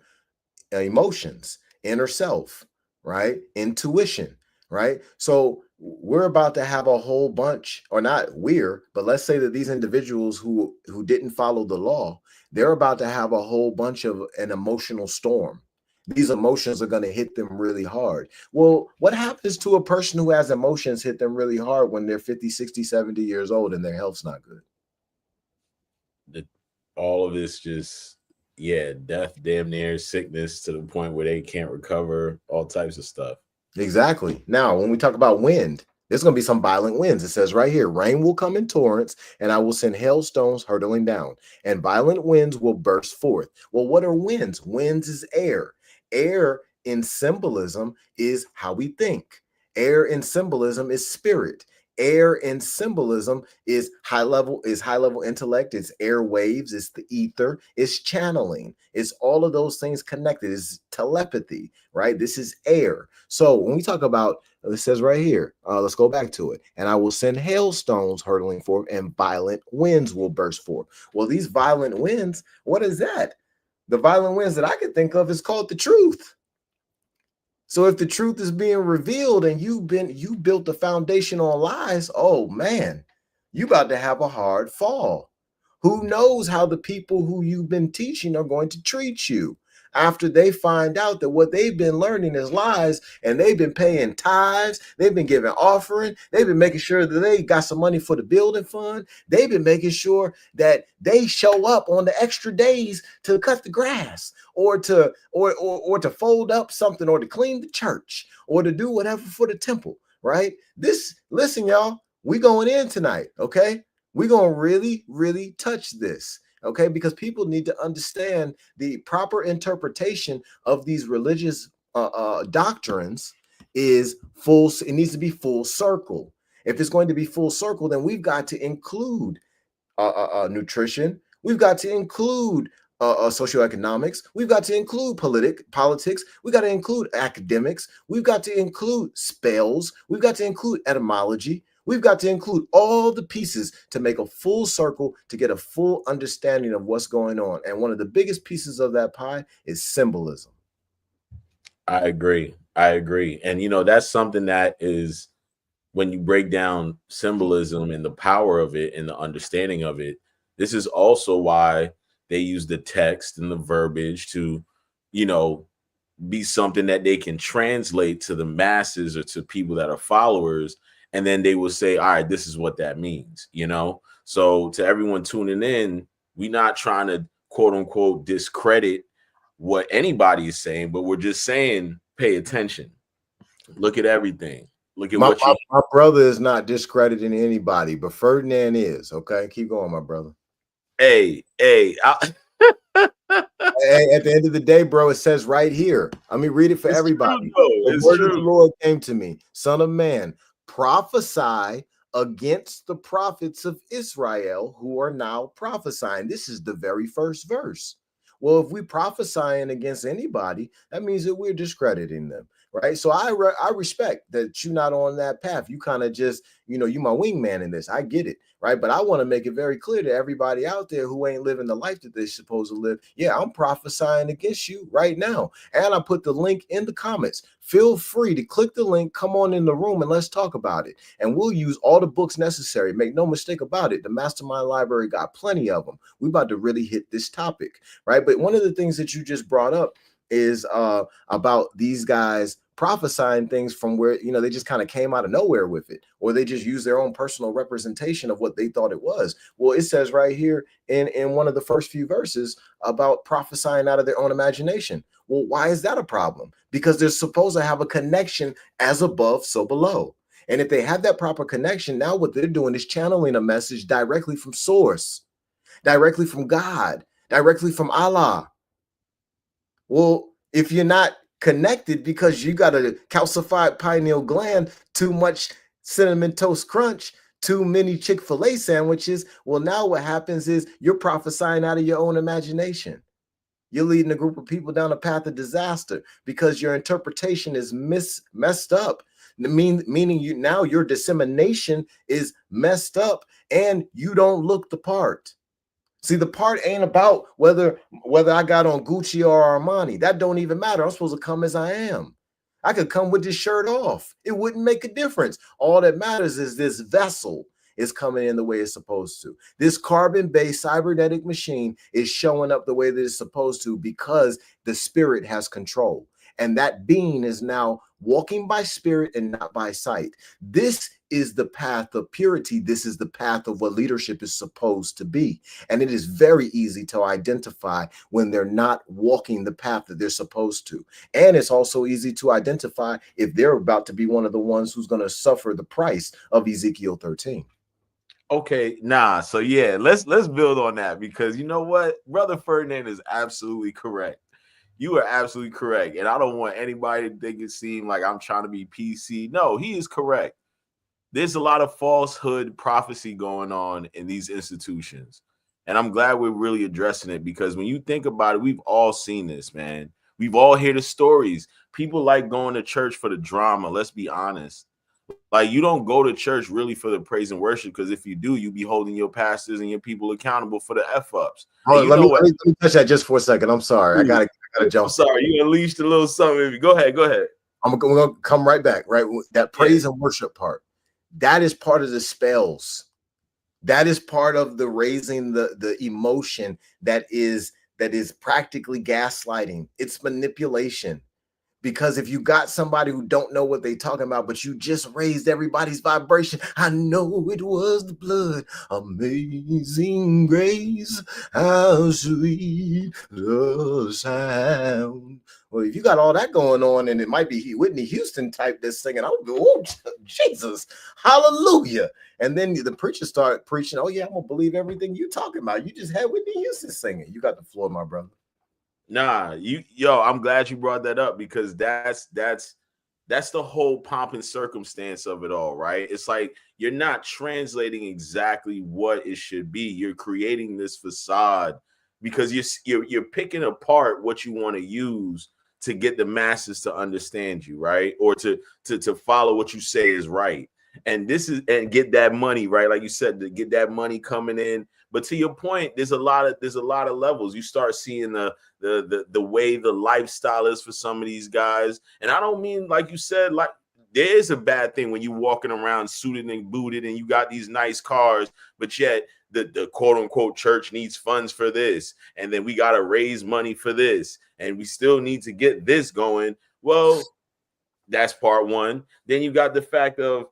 A: emotions, inner self, right? Intuition, right? So we're about to have a whole bunch, or not but let's say that these individuals who didn't follow the law, they're about to have a whole bunch of an emotional storm. These emotions are going to hit them really hard. Well, what happens to a person who has emotions hit them really hard when they're 50, 60, 70 years old and their health's not good?
B: All of this just, death, damn near, sickness to the point where they can't recover, all types of stuff.
A: Exactly. Now, when we talk about wind, there's going to be some violent winds. It says right here, rain will come in torrents, and I will send hailstones hurtling down, and violent winds will burst forth. Well, what are winds? Winds is air. Air in symbolism is how we think. Air in symbolism is spirit. Air in symbolism is high level intellect, it's air waves, it's the ether, it's channeling, it's all of those things connected, it's telepathy, right? This is air. So when we talk about, it says right here, let's go back to it. And I will send hailstones hurtling forth, and violent winds will burst forth. Well, these violent winds, what is that? The violent winds that I could think of is called the truth. So if the truth is being revealed and you built the foundation on lies, oh man, you about to have a hard fall. Who knows how the people who you've been teaching are going to treat you after they find out that what they've been learning is lies, and they've been paying tithes, they've been giving offering, they've been making sure that they got some money for the building fund, they've been making sure that they show up on the extra days to cut the grass, or to to fold up something, or to clean the church, or to do whatever for the temple, right? Listen, y'all, we going in tonight, okay? We're going to really, really touch this, okay? Because people need to understand the proper interpretation of these religious doctrines is full. It needs to be full circle. If it's going to be full circle, then we've got to include nutrition. We've got to include socioeconomics. We've got to include politics. We've got to include academics. We've got to include spells. We've got to include etymology. We've got to include all the pieces to make a full circle, to get a full understanding of what's going on. And one of the biggest pieces of that pie is symbolism.
B: I agree. And, you know, that's something that is, when you break down symbolism and the power of it and the understanding of it, this is also why they use the text and the verbiage to, you know, be something that they can translate to the masses or to people that are followers. And then they will say, all right, this is what that means, you know? So to everyone tuning in, we're not trying to quote unquote discredit what anybody is saying, but we're just saying, pay attention. Look at everything. Look at what
A: my brother is not discrediting anybody, but Ferdinand is. Okay, keep going, my brother.
B: Hey,
A: hey, at the end of the day, bro, it says right here. Let me read it for everybody. The word of the Lord came to me, son of man, prophesy against the prophets of Israel who are now prophesying. This is the very first verse. Well, if we prophesying against anybody, that means that we're discrediting them, right? So I respect that you're not on that path. You kind of just, you know, you my wingman in this. I get it, right? But I want to make it very clear to everybody out there who ain't living the life that they're supposed to live. Yeah, I'm prophesying against you right now. And I put the link in the comments. Feel free to click the link, come on in the room, and let's talk about it. And we'll use all the books necessary. Make no mistake about it. The Mastermind Library got plenty of them. We're about to really hit this topic, right? But one of the things that you just brought up is about these guys prophesying things from where, you know, they just kind of came out of nowhere with it, or they just use their own personal representation of what they thought it was. Well, it says right here in one of the first few verses about prophesying out of their own imagination. Well, why is that a problem? Because they're supposed to have a connection as above, so below. And if they have that proper connection, now what they're doing is channeling a message directly from source, directly from God, directly from Allah. Well, if you're not connected because you got a calcified pineal gland, too much cinnamon toast crunch, too many Chick-fil-A sandwiches, well, now what happens is you're prophesying out of your own imagination. You're leading a group of people down a path of disaster because your interpretation is messed up. Meaning you now your dissemination is messed up and you don't look the part. See, the part ain't about whether I got on Gucci or Armani. That don't even matter. I'm supposed to come as I am. I could come with this shirt off. It wouldn't make a difference. All that matters is this vessel is coming in the way it's supposed to. This carbon-based cybernetic machine is showing up the way that it's supposed to because the spirit has control. And that being is now walking by spirit and not by sight. This is the path of purity. This is the path of what leadership is supposed to be. And it is very easy to identify when they're not walking the path that they're supposed to. And it's also easy to identify if they're about to be one of the ones who's going to suffer the price of Ezekiel 13.
B: Okay, so yeah, let's build on that, because you know what? Brother Ferdinand is absolutely correct. You are absolutely correct. And I don't want anybody to think it seem like I'm trying to be PC. No, he is correct. there's a lot of falsehood prophecy going on in these institutions. And I'm glad we're really addressing it, because when you think about it, we've all seen this, man. We've all heard the stories. People like going to church for the drama. Let's be honest. Like, you don't go to church really for the praise and worship, because if you do, you be holding your pastors and your people accountable for the F ups.
A: Oh,
B: And you know what?
A: let me touch that just for a second. I'm sorry. I gotta jump.
B: I'm sorry, you unleashed a little something. Go ahead.
A: I'm gonna come right back. Right, that praise and worship part. That is part of the spells. That is part of the raising the emotion that is practically gaslighting. It's manipulation. Because if you got somebody who don't know what they talking about, but you just raised everybody's vibration, I know it was the blood, amazing grace, how sweet the sound. Well, if you got all that going on, and it might be Whitney Houston type that's singing, I would go, oh, Jesus, hallelujah. And then the preacher started preaching, oh yeah, I'm gonna believe everything you talking about. You just had Whitney Houston singing. You got the floor, my brother.
B: Nah, I'm glad you brought that up, because that's the whole pomp and circumstance of it all, right? It's like you're not translating exactly what it should be. You're creating this facade because you're picking apart what you want to use to get the masses to understand you, right? Or to follow what you say is right. And get that money, right? Like you said, to get that money coming in. But to your point, there's a lot of levels. You start seeing the way the lifestyle is for some of these guys. And I don't mean, like you said, like there is a bad thing when you walking around suited and booted and you got these nice cars, but yet the quote unquote church needs funds for this. And then we got to raise money for this. And we still need to get this going. Well, that's part one. Then you got the fact of,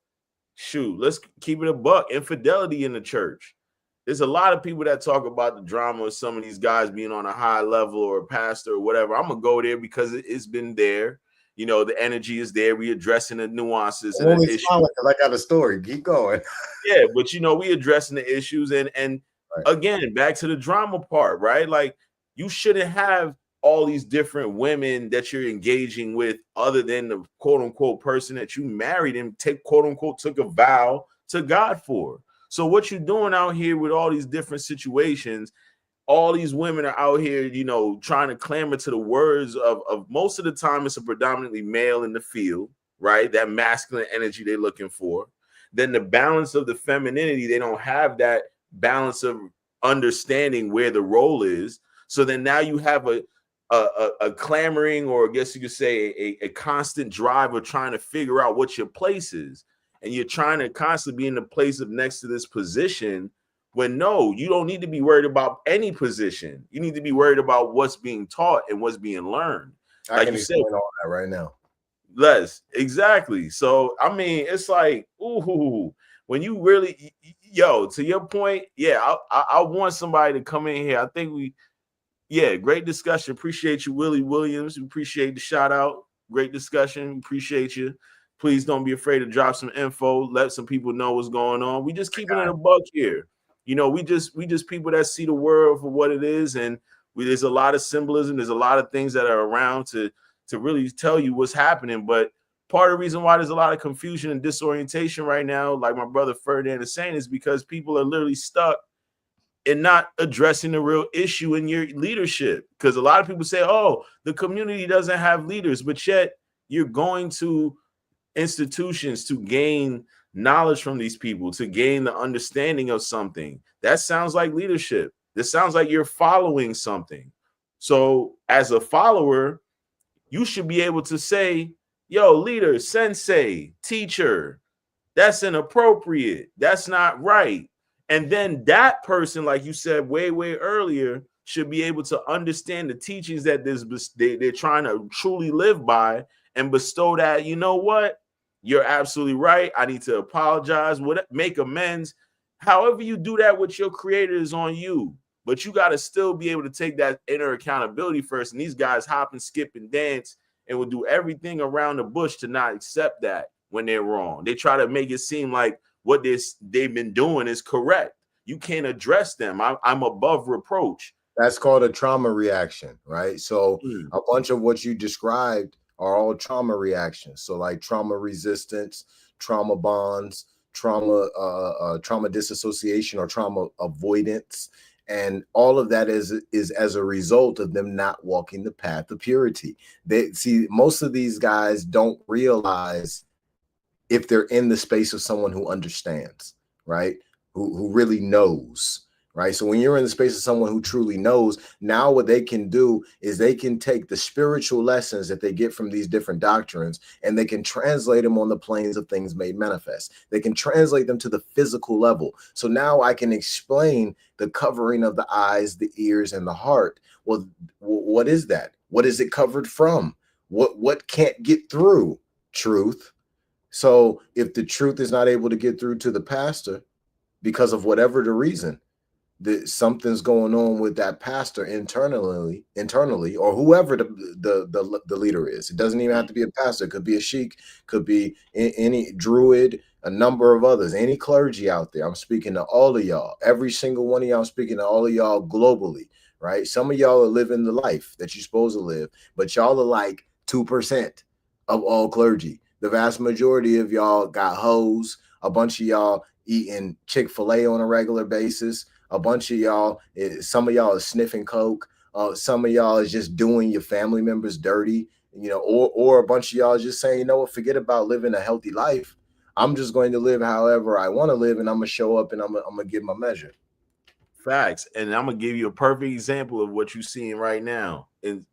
B: shoot, let's keep it a buck, infidelity in the church. There's a lot of people that talk about the drama of some of these guys being on a high level or a pastor or whatever. I'm going to go there because it's been there. You know, the energy is there. We addressing the nuances. And the issues.
A: I got a story. Keep going.
B: Yeah, but, you know, we addressing the issues. And right. Again, back to the drama part, right? Like, you shouldn't have all these different women that you're engaging with other than the quote unquote person that you married and quote unquote took a vow to God for. So what you're doing out here with all these different situations, all these women are out here, you know, trying to clamor to the words of most of the time it's a predominantly male in the field, right? That masculine energy they're looking for. Then the balance of the femininity, they don't have that balance of understanding where the role is. So then now you have a clamoring, or I guess you could say a constant drive of trying to figure out what your place is. And you're trying to constantly be in the place of next to this position, when no, you don't need to be worried about any position. You need to be worried about what's being taught and what's being learned.
A: Like you said, all that right now.
B: Les, exactly. So, I mean, it's like, ooh, when you really, to your point, yeah, I want somebody to come in here. I think great discussion. Appreciate you, Willie Williams. We appreciate the shout out. Great discussion. Appreciate you. Please don't be afraid to drop some info. Let some people know what's going on. We just keeping it a buck here. You know, we just people that see the world for what it is, and there's a lot of symbolism. There's a lot of things that are around to really tell you what's happening. But part of the reason why there's a lot of confusion and disorientation right now, like my brother Ferdinand is saying, is because people are literally stuck and not addressing the real issue in your leadership. Because a lot of people say, oh, the community doesn't have leaders, but yet you're going to institutions to gain knowledge from these people, to gain the understanding of something. That sounds like leadership. This sounds like you're following something. So as a follower, you should be able to say, yo, leader, sensei, teacher, that's inappropriate. That's not right. And then that person, like you said way earlier, should be able to understand the teachings that they're trying to truly live by, and bestow that, you know what? You're absolutely right. I need to apologize, make amends. However you do that with your creator is on you. But you got to still be able to take that inner accountability first. And these guys hop and skip and dance and will do everything around the bush to not accept that when they're wrong. They try to make it seem like what they've been doing is correct. You can't address them. I'm above reproach.
A: That's called a trauma reaction, right? So a bunch of what you described are all trauma reactions. So like trauma resistance, trauma bonds, trauma disassociation or trauma avoidance. And all of that is as a result of them not walking the path of purity. They see, most of these guys don't realize if they're in the space of someone who understands, right? Who really knows, right? So when you're in the space of someone who truly knows, now what they can do is they can take the spiritual lessons that they get from these different doctrines and they can translate them on the planes of things made manifest. They can translate them to the physical level. So now I can explain the covering of the eyes, the ears, and the heart. Well, what is that? What is it covered from? What can't get through? Truth. So if the truth is not able to get through to the pastor because of whatever the reason, that something's going on with that pastor internally, or whoever the leader is. It doesn't even have to be a pastor. It could be a sheik, could be any druid, a number of others, any clergy out there. I'm speaking to all of y'all, every single one of y'all. I'm speaking to all of y'all globally, right? Some of y'all are living the life that you're supposed to live, but y'all are like 2% of all clergy. The vast majority of y'all got hoes. A bunch of y'all eating Chick-fil-A on a regular basis. A bunch of y'all, some of y'all are sniffing coke. Some of y'all is just doing your family members dirty, or a bunch of y'all is just saying, you know what, forget about living a healthy life. I'm just going to live however I want to live, and I'm gonna show up and I'm gonna give my measure.
B: Facts. And I'm gonna give you a perfect example of what you're seeing right now. And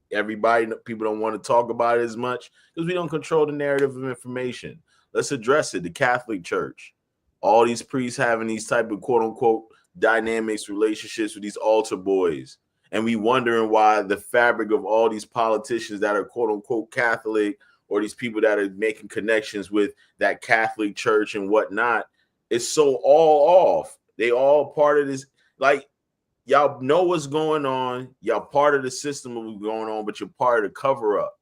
B: people don't want to talk about it as much because we don't control the narrative of information. Let's address it. The Catholic Church, all these priests having these type of quote unquote dynamics, relationships with these altar boys, and we wondering why the fabric of all these politicians that are quote unquote Catholic, or these people that are making connections with that Catholic Church and whatnot, is so all off. They all part of this. Like, y'all know what's going on. Y'all part of the system of what's going on, but you're part of the cover up.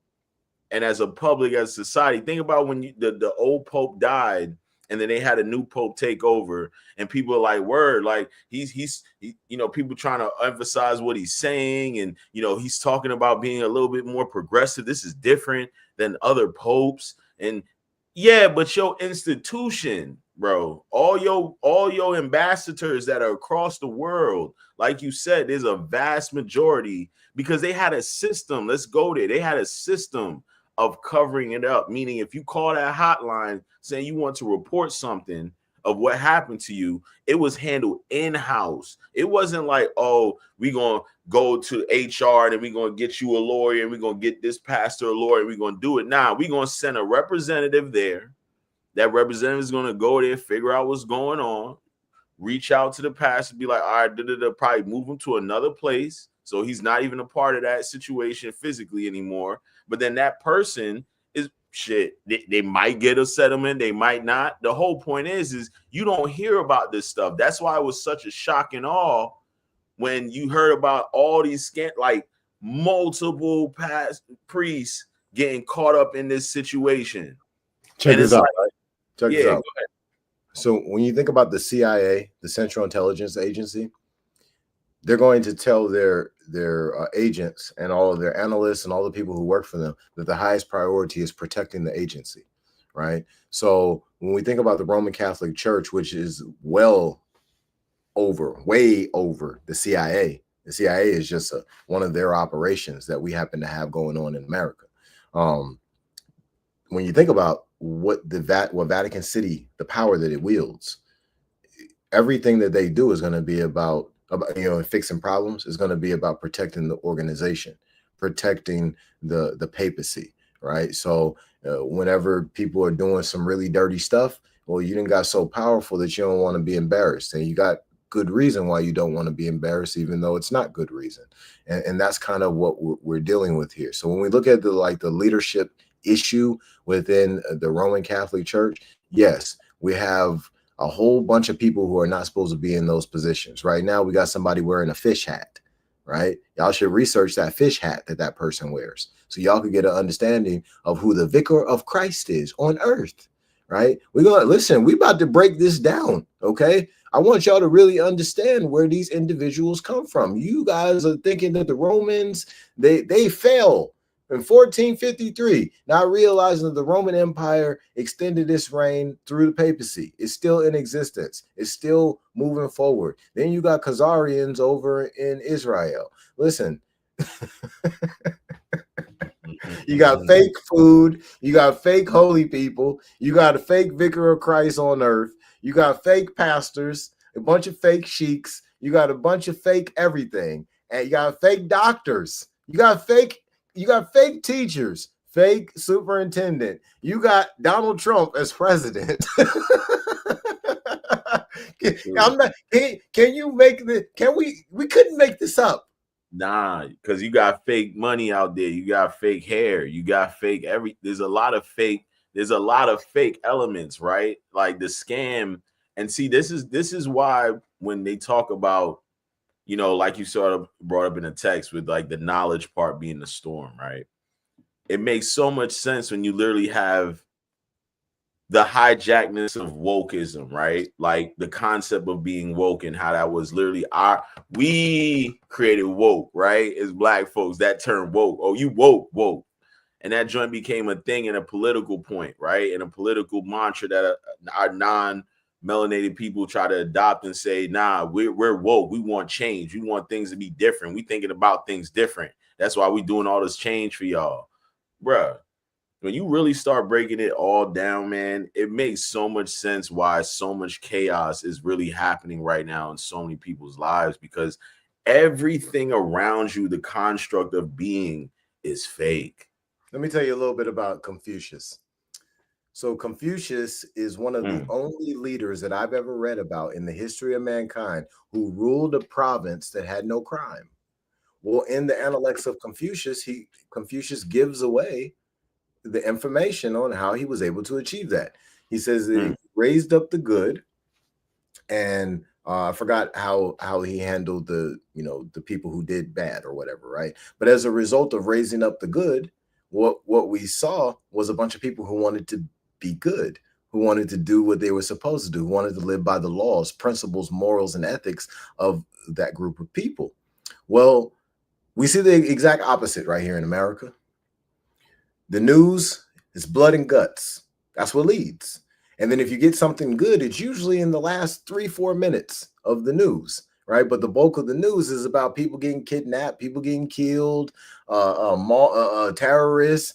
B: And as a public, as a society, think about when the old Pope died, and then they had a new Pope take over, and people are like, word, like he's people trying to emphasize what he's saying, and he's talking about being a little bit more progressive. This is different than other popes, and yeah, but your institution, bro, all your ambassadors that are across the world, like you said, there's a vast majority because they had a system. Let's go there. They had a system of covering it up, meaning if you call that hotline saying you want to report something of what happened to you, it was handled in-house. It wasn't like, oh, we're going to go to HR and we're going to get you a lawyer and we're going to get this pastor a lawyer and we're going to do it. Nah, we're going to send a representative there. That representative is going to go there, figure out what's going on, reach out to the pastor, be like, all right, probably move him to another place. So he's not even a part of that situation physically anymore. But then that person is shit. They might get a settlement. They might not. The whole point is you don't hear about this stuff. That's why it was such a shock and awe when you heard about all these multiple past priests getting caught up in this situation.
A: Check this out. Right? Check this out. So when you think about the CIA, the Central Intelligence Agency, they're going to tell their agents and all of their analysts and all the people who work for them that the highest priority is protecting the agency, right? So when we think about the Roman Catholic Church, which is way over the CIA is just one of their operations that we happen to have going on in America. When you think about what Vatican City, the power that it wields, everything that they do is going to be about fixing problems, is going to be about protecting the organization, protecting the papacy, right? So whenever people are doing some really dirty stuff, well, you done got so powerful that you don't want to be embarrassed, and you got good reason why you don't want to be embarrassed, even though it's not good reason. And that's kind of what we're dealing with here. So when we look at the leadership issue within the Roman Catholic Church, yes, we have a whole bunch of people who are not supposed to be in those positions. Right now, we got somebody wearing a fish hat, right? Y'all should research that fish hat that person wears, so y'all could get an understanding of who the vicar of Christ is on earth, right? We're going to listen. We about to break this down, okay? I want y'all to really understand where these individuals come from. You guys are thinking that the Romans, they fell. In 1453, not realizing that the Roman Empire extended its reign through the papacy. It's still in existence. It's still moving forward. Then you got Khazarians over in Israel. Listen, you got fake food. You got fake holy people. You got a fake vicar of Christ on earth. You got fake pastors, a bunch of fake sheiks. You got a bunch of fake everything. And you got fake doctors. You got fake teachers, fake superintendent. You got Donald Trump as president. Can you make the, we couldn't make this up.
B: Nah, because you got fake money out there. You got fake hair. You got fake there's a lot of fake elements, right? Like the scam. And see, this is why when they talk about, you know, like you sort of brought up in the text with like the knowledge part being the storm, right? It makes so much sense when you literally have the hijackness of wokeism, right? Like the concept of being woke and how that was literally we created woke, right? As Black folks, that term woke. Oh, you woke. And that joint became a thing in a political point, right? And a political mantra that our non-melanated people try to adopt and say, nah, we're woke. We want change. We want things to be different. We thinking about things different. That's why we doing all this change for y'all. Bruh. When you really start breaking it all down, man, it makes so much sense why so much chaos is really happening right now in so many people's lives, because everything around you, the construct of being, is fake.
A: Let me tell you a little bit about Confucius. So Confucius is one of the only leaders that I've ever read about in the history of mankind who ruled a province that had no crime. Well, in the Analects of Confucius, Confucius gives away the information on how he was able to achieve that. He says that he raised up the good, and I forgot how he handled the people who did bad or whatever, right? But as a result of raising up the good, what we saw was a bunch of people who wanted to be good, who wanted to do what they were supposed to do, who wanted to live by the laws, principles, morals, and ethics of that group of people. Well, we see the exact opposite right here in America. The news is blood and guts. That's what leads. And then if you get something good, it's usually in the last 3-4 minutes of the news, right? But the bulk of the news is about people getting kidnapped, people getting killed, terrorists,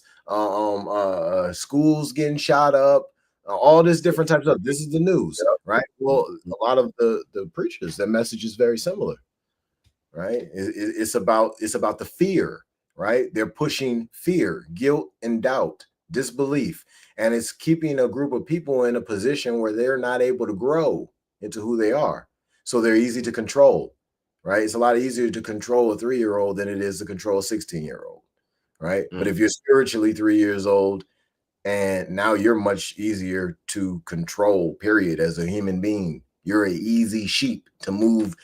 A: schools getting shot up, all this different types of. This is the news, right? Well, a lot of the preachers, their message is very similar, right? It's about the fear. Right? They're pushing fear, guilt, and doubt, disbelief. And it's keeping a group of people in a position where they're not able to grow into who they are. So they're easy to control, right? It's a lot easier to control a 3-year-old than it is to control a 16-year-old, right? But if you're spiritually 3 years old, and now you're much easier to control, period, as a human being. You're an easy sheep to move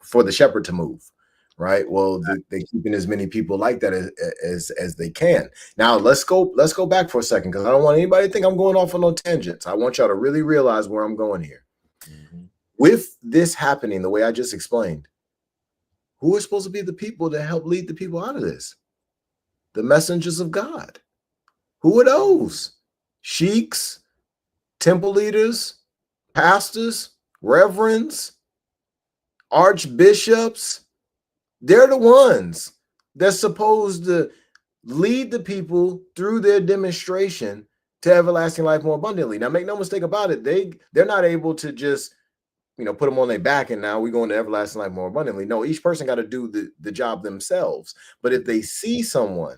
A: for the shepherd to move. Right. Well, they're keeping as many people like that as they can. Now let's go back for a second, because I don't want anybody to think I'm going off on no tangents. I want y'all to really realize where I'm going here. With this happening the way I just explained, who is supposed to be the people that help lead the people out of this? The messengers of God. Who are those? Sheiks, temple leaders, pastors, reverends, archbishops. They're the ones that's supposed to lead the people through their demonstration to everlasting life more abundantly. Now, make no mistake about it, they're not able to just put them on their back and now we're going to everlasting life more abundantly. No, each person got to do the job themselves. But if they see someone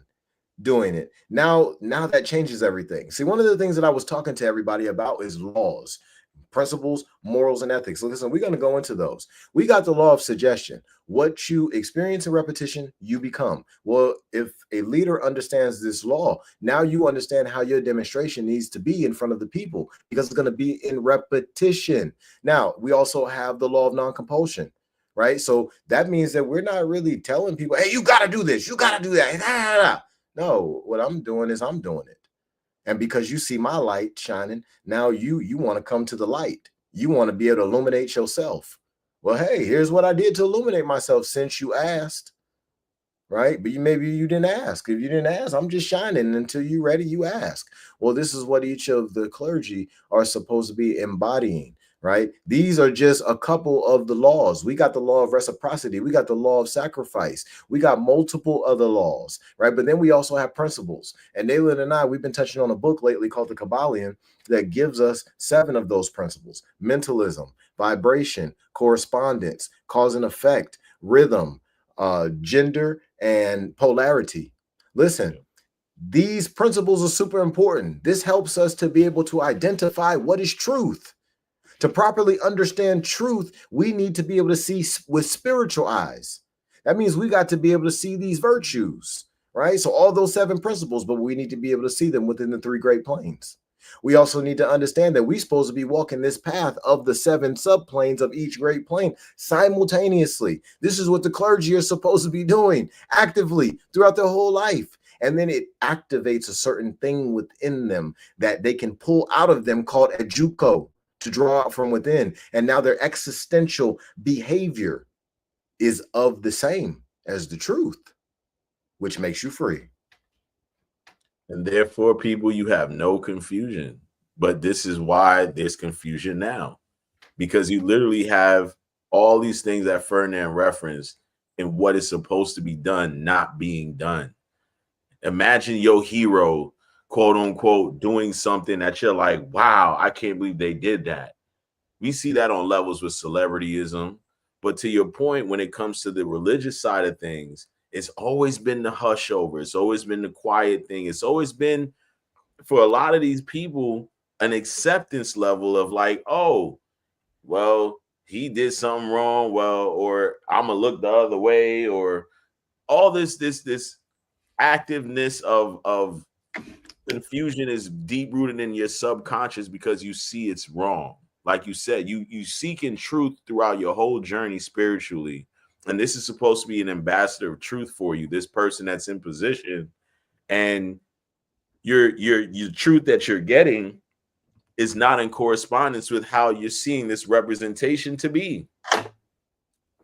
A: doing it, now that changes everything. See, one of the things that I was talking to everybody about is laws, principles, morals, and ethics. So listen, we're going to go into those. We got the law of suggestion. What you experience in repetition, you become. Well, if a leader understands this law, now you understand how your demonstration needs to be in front of the people, because it's going to be in repetition. Now, we also have the law of non-compulsion, right? So that means that we're not really telling people, hey, you got to do this, you got to do that. No, what I'm doing is I'm doing it. And because you see my light shining, now you want to come to the light. You want to be able to illuminate yourself. Well, hey, here's what I did to illuminate myself since you asked. right? But maybe you didn't ask. If you didn't ask, I'm just shining until you ready, you ask. Well, this is what each of the clergy are supposed to be embodying, right? These are just a couple of the laws. We got the law of reciprocity. We got the law of sacrifice. We got multiple other laws, right? But then we also have principles. And Nalan and I, we've been touching on a book lately called The Kabbalion that gives us 7 of those principles: mentalism, vibration, correspondence, cause and effect, rhythm, gender, and polarity. Listen, these principles are super important. This helps us to be able to identify what is truth. To properly understand truth, we need to be able to see with spiritual eyes. That means we got to be able to see these virtues, right? So all those 7 principles, but we need to be able to see them within the 3 great planes. We also need to understand that we're supposed to be walking this path of the 7 subplanes of each great plane simultaneously. This is what the clergy are supposed to be doing actively throughout their whole life. And then it activates a certain thing within them that they can pull out of them called ejuko, to draw out from within. And now their existential behavior is of the same as the truth, which makes you free.
B: And therefore, people, you have no confusion. But this is why there's confusion now, because you literally have all these things that Ferdinand referenced and what is supposed to be done not being done. Imagine your hero, quote unquote, doing something that you're like, wow, I can't believe they did that. We see that on levels with celebrityism. But to your point, when it comes to the religious side of things, it's always been the hush over. It's always been the quiet thing. It's always been, for a lot of these people, an acceptance level of like, oh, well, he did something wrong. Well, or I'm gonna look the other way, or all this activeness of confusion is deep rooted in your subconscious because you see it's wrong. Like you said, you seek in truth throughout your whole journey spiritually. And this is supposed to be an ambassador of truth for you, this person that's in position. And your truth that you're getting is not in correspondence with how you're seeing this representation to be.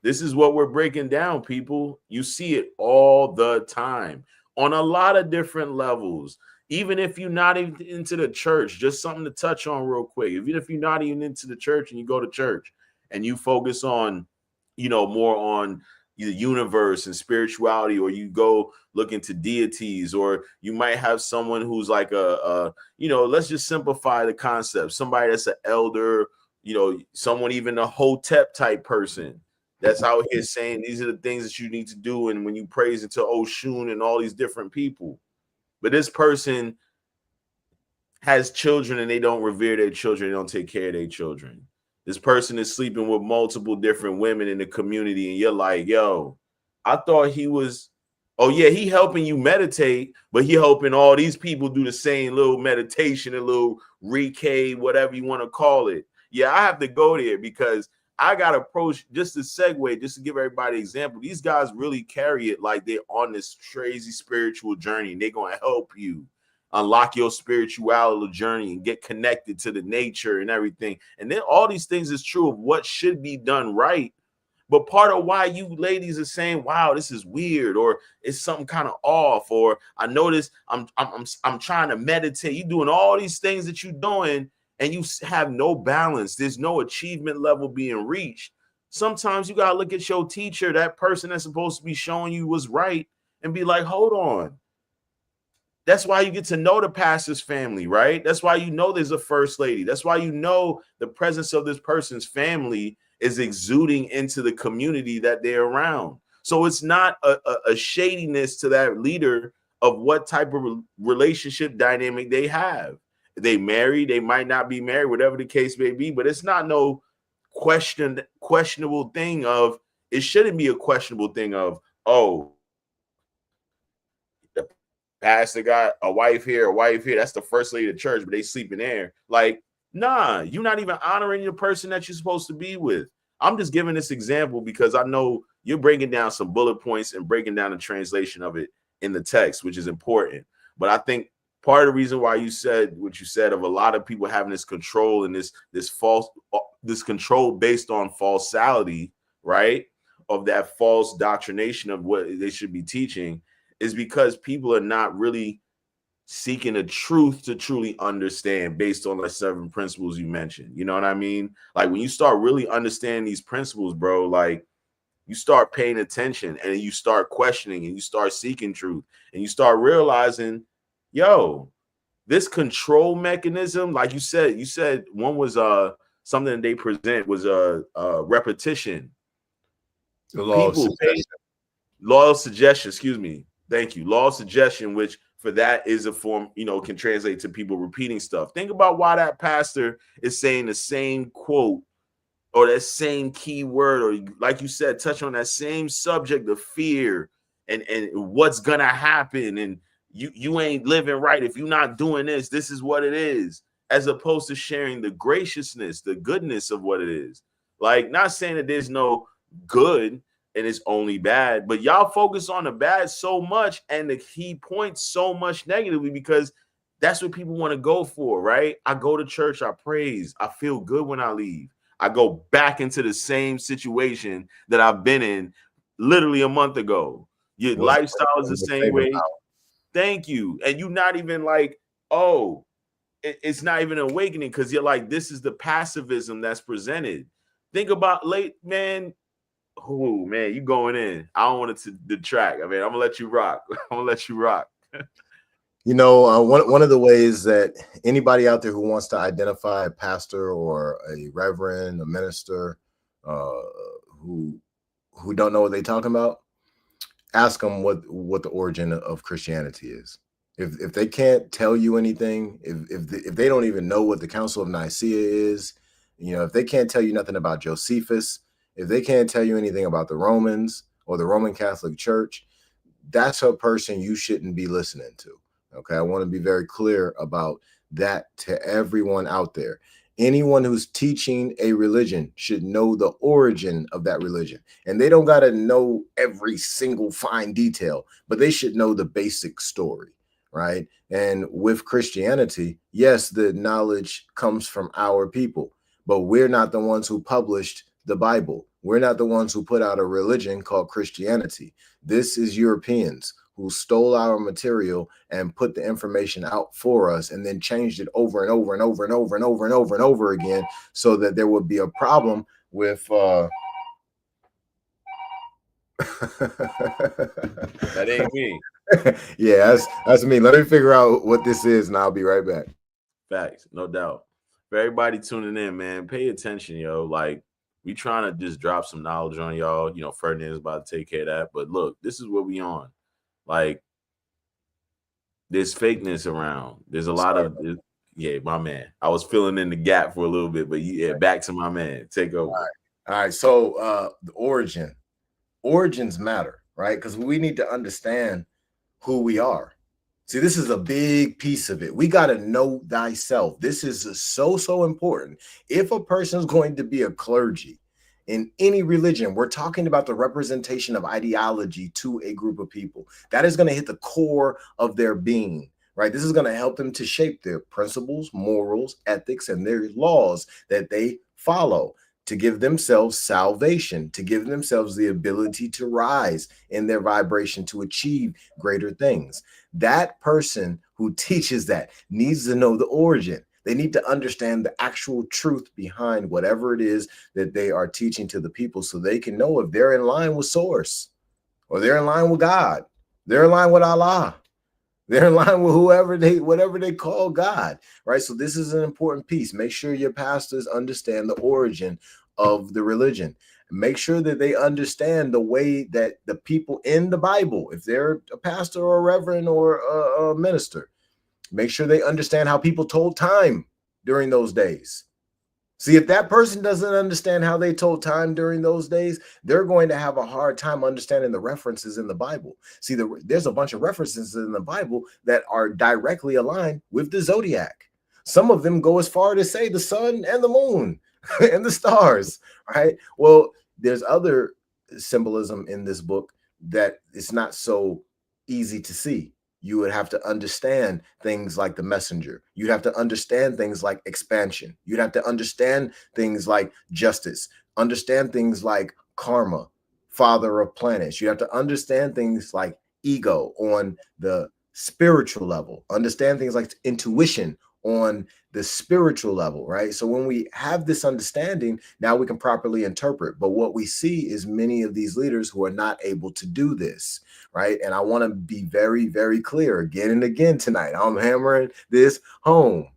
B: This is what we're breaking down, people. You see it all the time on a lot of different levels. Even if you're not even into the church, just something to touch on real quick. Even if you're not even into the church and you go to church and you focus on, more on the universe and spirituality, or you go look into deities, or you might have someone who's like let's just simplify the concept. Somebody that's an elder, someone even a hotep type person that's out here saying these are the things that you need to do. And when you praise into Oshun and all these different people, but this person has children and they don't revere their children. They don't take care of their children. This person is sleeping with multiple different women in the community. And you're like, yo, I thought he was, oh yeah, he helping you meditate, but he helping all these people do the same little meditation, a little Reiki, whatever you want to call it. Yeah, I have to go there because I got to approach, just to segue, just to give everybody an example. These guys really carry it like they're on this crazy spiritual journey. And they're going to help you unlock your spirituality journey and get connected to the nature and everything. And then all these things is true of what should be done right. But part of why you ladies are saying, wow, this is weird, or it's something kind of off, or I notice I'm trying to meditate. You're doing all these things that you're doing, and you have no balance. There's no achievement level being reached. Sometimes you got to look at your teacher, that person that's supposed to be showing you what's right, and be like, hold on. That's why you get to know the pastor's family, right? That's why you know there's a first lady. That's why you know the presence of this person's family is exuding into the community that they're around. So it's not a shadiness to that leader of what type of relationship dynamic they have. They married, they might not be married, whatever the case may be, but it's not no questionable thing of, it shouldn't be a questionable thing of, oh, the pastor got a wife here, that's the first lady of the church, but they sleeping there. Like, nah, you're not even honoring the person that you're supposed to be with. I'm just giving this example because I know you're breaking down some bullet points and breaking down the translation of it in the text, which is important. But I think part of the reason why you said what you said of a lot of people having this control and this control based on falsality, right? of that false doctrination of what they should be teaching is because people are not really seeking the truth to truly understand based on the 7 principles you mentioned. You know what I mean? Like when you start really understanding these principles, bro, like you start paying attention and you start questioning and you start seeking truth and you start realizing, yo, this control mechanism, like you said one was something that they present was a repetition.
A: The law of suggestion.
B: Law of suggestion, excuse me. Thank you. Law of suggestion, which for that is a form, can translate to people repeating stuff. Think about why that pastor is saying the same quote or that same key word, or like you said, touch on that same subject of fear and what's gonna happen, and you ain't living right if you're not doing this. This is what it is, as opposed to sharing the graciousness, the goodness of what it is. Like, not saying that there's no good and it's only bad, but y'all focus on the bad so much and the key points so much negatively because that's what people want to go for, right? I go to church, I praise, I feel good when I leave. I go back into the same situation that I've been in literally a month ago. Your lifestyle is the same way. Thank you. And you're not even like, oh, it's not even awakening because you're like, this is the passivism that's presented. Think about man. Oh, man, you going in. I don't want it to detract. I mean, I'm going to let you rock. I'm going to let you rock.
A: One of the ways that anybody out there who wants to identify a pastor or a reverend, a minister, who don't know what they're talking about, ask them what the origin of Christianity is. If they can't tell you anything, if they don't even know what the Council of Nicaea is, if they can't tell you nothing about Josephus, if they can't tell you anything about the Romans or the Roman Catholic Church, that's a person you shouldn't be listening to. Okay, I want to be very clear about that to everyone out there. Anyone who's teaching a religion should know the origin of that religion. And they don't got to know every single fine detail, but they should know the basic story, right? And with Christianity, yes, the knowledge comes from our people, but we're not the ones who published the Bible. We're not the ones who put out a religion called Christianity. This is Europeans who stole our material and put the information out for us and then changed it over and over and over and over and over and over and over again so that there would be a problem with
B: that ain't me.
A: Yeah, that's me. Let me figure out what this is and I'll be right back.
B: Facts, no doubt. For everybody tuning in, man, pay attention, yo. Like, we trying to just drop some knowledge on y'all. Ferdinand is about to take care of that. But look, this is what we on. Like, there's fakeness around. There's a lot of yeah, my man. I was filling in the gap for a little bit, but yeah, back to my man. Take over.
A: All right. So the origins matter, right? Because we need to understand who we are. See, this is a big piece of it. We got to know thyself. This is so important. If a person is going to be a clergy in any religion, we're talking about the representation of ideology to a group of people. That is going to hit the core of their being, right? This is going to help them to shape their principles, morals, ethics, and their laws that they follow, to give themselves salvation, to give themselves the ability to rise in their vibration to achieve greater things. That person who teaches that needs to know the origin. They need to understand the actual truth behind whatever it is that they are teaching to the people so they can know if they're in line with source, or they're in line with God, they're in line with Allah, they're in line with whatever they call God, right? So this is an important piece. Make sure your pastors understand the origin of the religion. Make sure that they understand the way that the people in the Bible, if they're a pastor or a reverend or a minister, make sure they understand how people told time during those days. See, if that person doesn't understand how they told time during those days, they're going to have a hard time understanding the references in the Bible. See, there's a bunch of references in the Bible that are directly aligned with the zodiac. Some of them go as far to say the sun and the moon and the stars, right? Well, there's other symbolism in this book that it's not so easy to see. You would have to understand things like the messenger. You'd have to understand things like expansion. You'd have to understand things like justice, understand things like karma, father of planets. You have to understand things like ego on the spiritual level, understand things like intuition on the spiritual level, right? So when we have this understanding, now we can properly interpret. But what we see is many of these leaders who are not able to do this, right? And I want to be very, very clear again and again tonight. I'm hammering this home.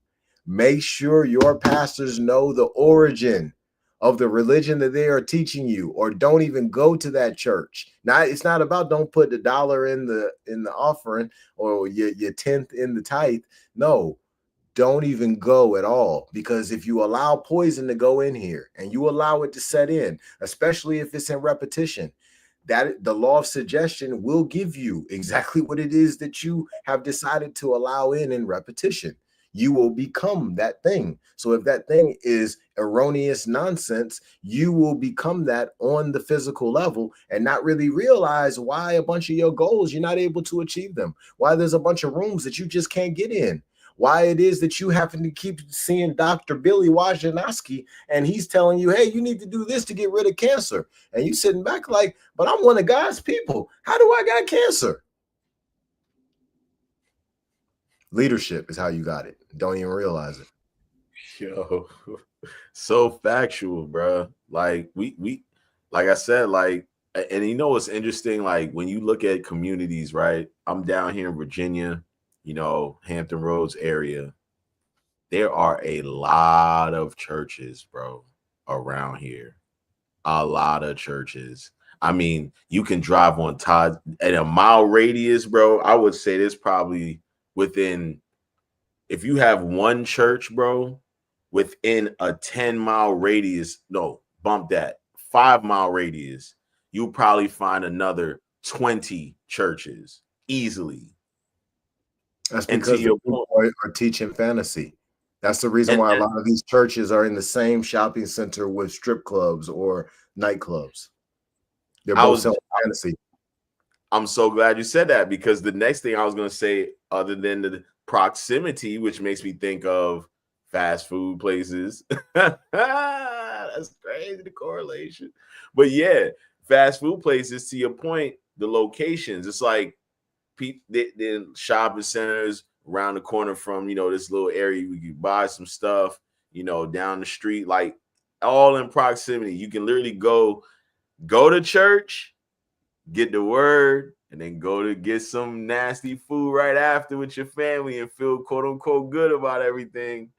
A: Make sure your pastors know the origin of the religion that they are teaching you, or don't even go to that church. Now, it's not about don't put the dollar in the offering or your tenth in the tithe. No, don't even go at all, because if you allow poison to go in here and you allow it to set in, especially if it's in repetition, that the law of suggestion will give you exactly what it is that you have decided to allow in repetition. You will become that thing. So if that thing is erroneous nonsense, you will become that on the physical level and not really realize why a bunch of your goals, you're not able to achieve them, why there's a bunch of rooms that you just can't get in, why it is that you happen to keep seeing Dr. Billy Wojnarowski and he's telling you, hey, you need to do this to get rid of cancer. And you sitting back like, but I'm one of God's people. How do I got cancer? Leadership is how you got it. Don't even realize it.
B: Yo, so factual, bro. Like we like I said, like, and you know what's interesting? Like when you look at communities, right? I'm down here in Virginia, you know, Hampton Roads area. There are a lot of churches, bro, around here. A lot of churches. I mean, you can drive on Todd at a mile radius, bro. I would say there's probably within, if you have one church, bro, within a 10-mile radius, no, bump that, 5-mile radius, you'll probably find another 20 churches easily.
A: That's because the people are teaching fantasy. That's the reason why a lot of these churches are in the same shopping center with strip clubs or nightclubs. They're both selling fantasy.
B: I'm so glad you said that, because the next thing I was going to say, other than the proximity, which makes me think of fast food places. That's crazy, the correlation. But yeah, fast food places, to your point, the locations. It's like the shopping centers around the corner from, you know, this little area we could buy some stuff, you know, down the street, like all in proximity. You can literally go to church, get the word, and then go to get some nasty food right after with your family and feel quote unquote good about everything.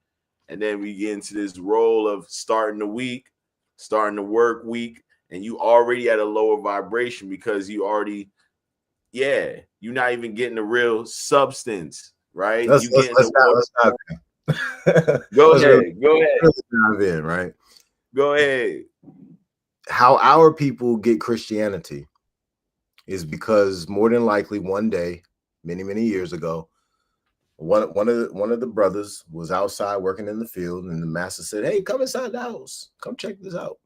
B: And then we get into this role of starting the week, starting the work week, and you already at a lower vibration because you already, you're not even getting the real substance, right?
A: Let's dive in. Go ahead. Let's dive in, right?
B: Go ahead.
A: How our people get Christianity is because more than likely one day, many years ago, one of the brothers was outside working in the field, and the master said, hey, come inside the house, come check this out.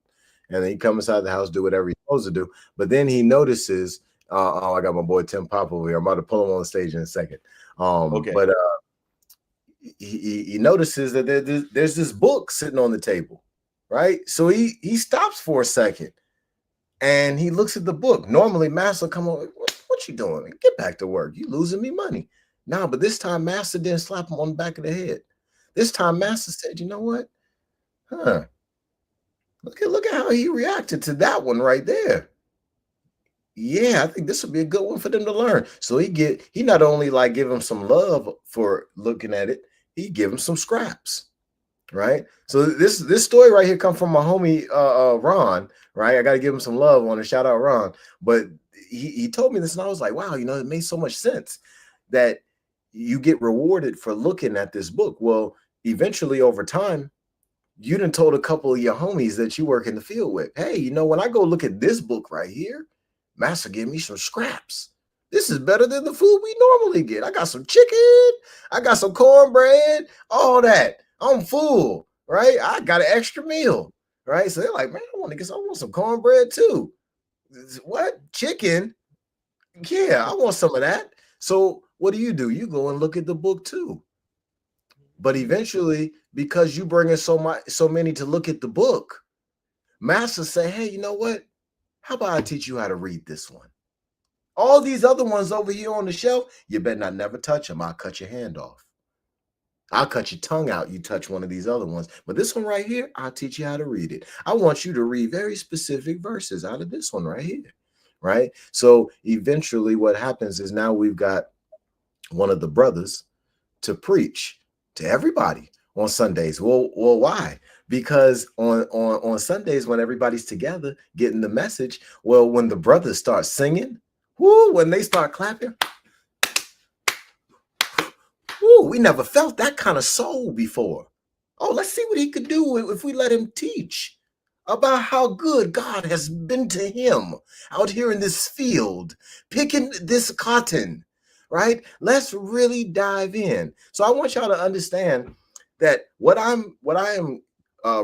A: And then he come inside the house, do whatever he's supposed to do. But then he notices, I got my boy Tim Pop over here, I'm about to pull him on the stage in a second. Okay. But he notices that there's this book sitting on the table, right? So he stops for a second and he looks at the book. Normally master come on, what you doing? Get back to work, you losing me money. No, but this time master didn't slap him on the back of the head. This time master said, you know what? Look at how he reacted to that one right there. Yeah, I think this would be a good one for them to learn. So he not only like give him some love for looking at it, he give him some scraps, right? So this story right here come from my homie Ron, right? I got to give him some love on a shout out Ron. But he told me this and I was like, wow, you know, it made so much sense that you get rewarded for looking at this book. Well, eventually over time, you done told a couple of your homies that you work in the field with, hey, you know, when I go look at this book right here, master give me some scraps. This is better than the food we normally get. I got some chicken, I got some cornbread, all that. I'm full, right? I got an extra meal, right? So they're like, man, I want some cornbread too. What? Chicken? Yeah, I want some of that. So what do? You go and look at the book too. But eventually, because you bring in so many to look at the book, master say, hey, you know what? How about I teach you how to read this one? All these other ones over here on the shelf, you better not never touch them. I'll cut your hand off. I'll cut your tongue out. You touch one of these other ones. But this one right here, I'll teach you how to read it. I want you to read very specific verses out of this one right here. Right? So eventually what happens is now we've got one of the brothers to preach to everybody on Sundays. Well, why? Because on Sundays when everybody's together getting the message, well, when the brothers start singing, when they start clapping, we never felt that kind of soul before. Oh, let's see what he could do if we let him teach about how good God has been to him out here in this field, picking this cotton, right? Let's really dive in. So I want y'all to understand that what I am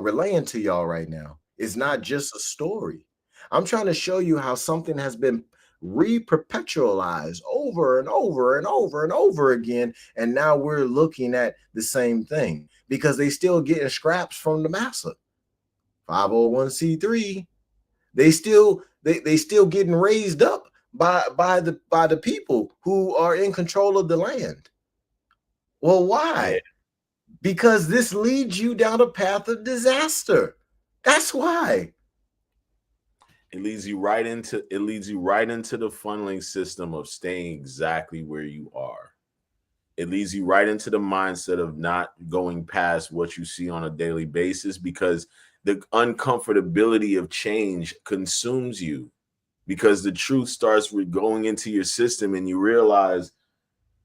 A: relaying to y'all right now is not just a story. I'm trying to show you how something has been re-perpetualized over and over and over and over again, and now we're looking at the same thing because they still getting scraps from the massa. 501c3, they still getting raised up by the people who are in control of the land. Well, why?
B: Yeah.
A: Because this leads you down a path of disaster. That's why.
B: It leads you right into the funneling system of staying exactly where you are. It leads you right into the mindset of not going past what you see on a daily basis, because the uncomfortability of change consumes you, because the truth starts with going into your system and you realize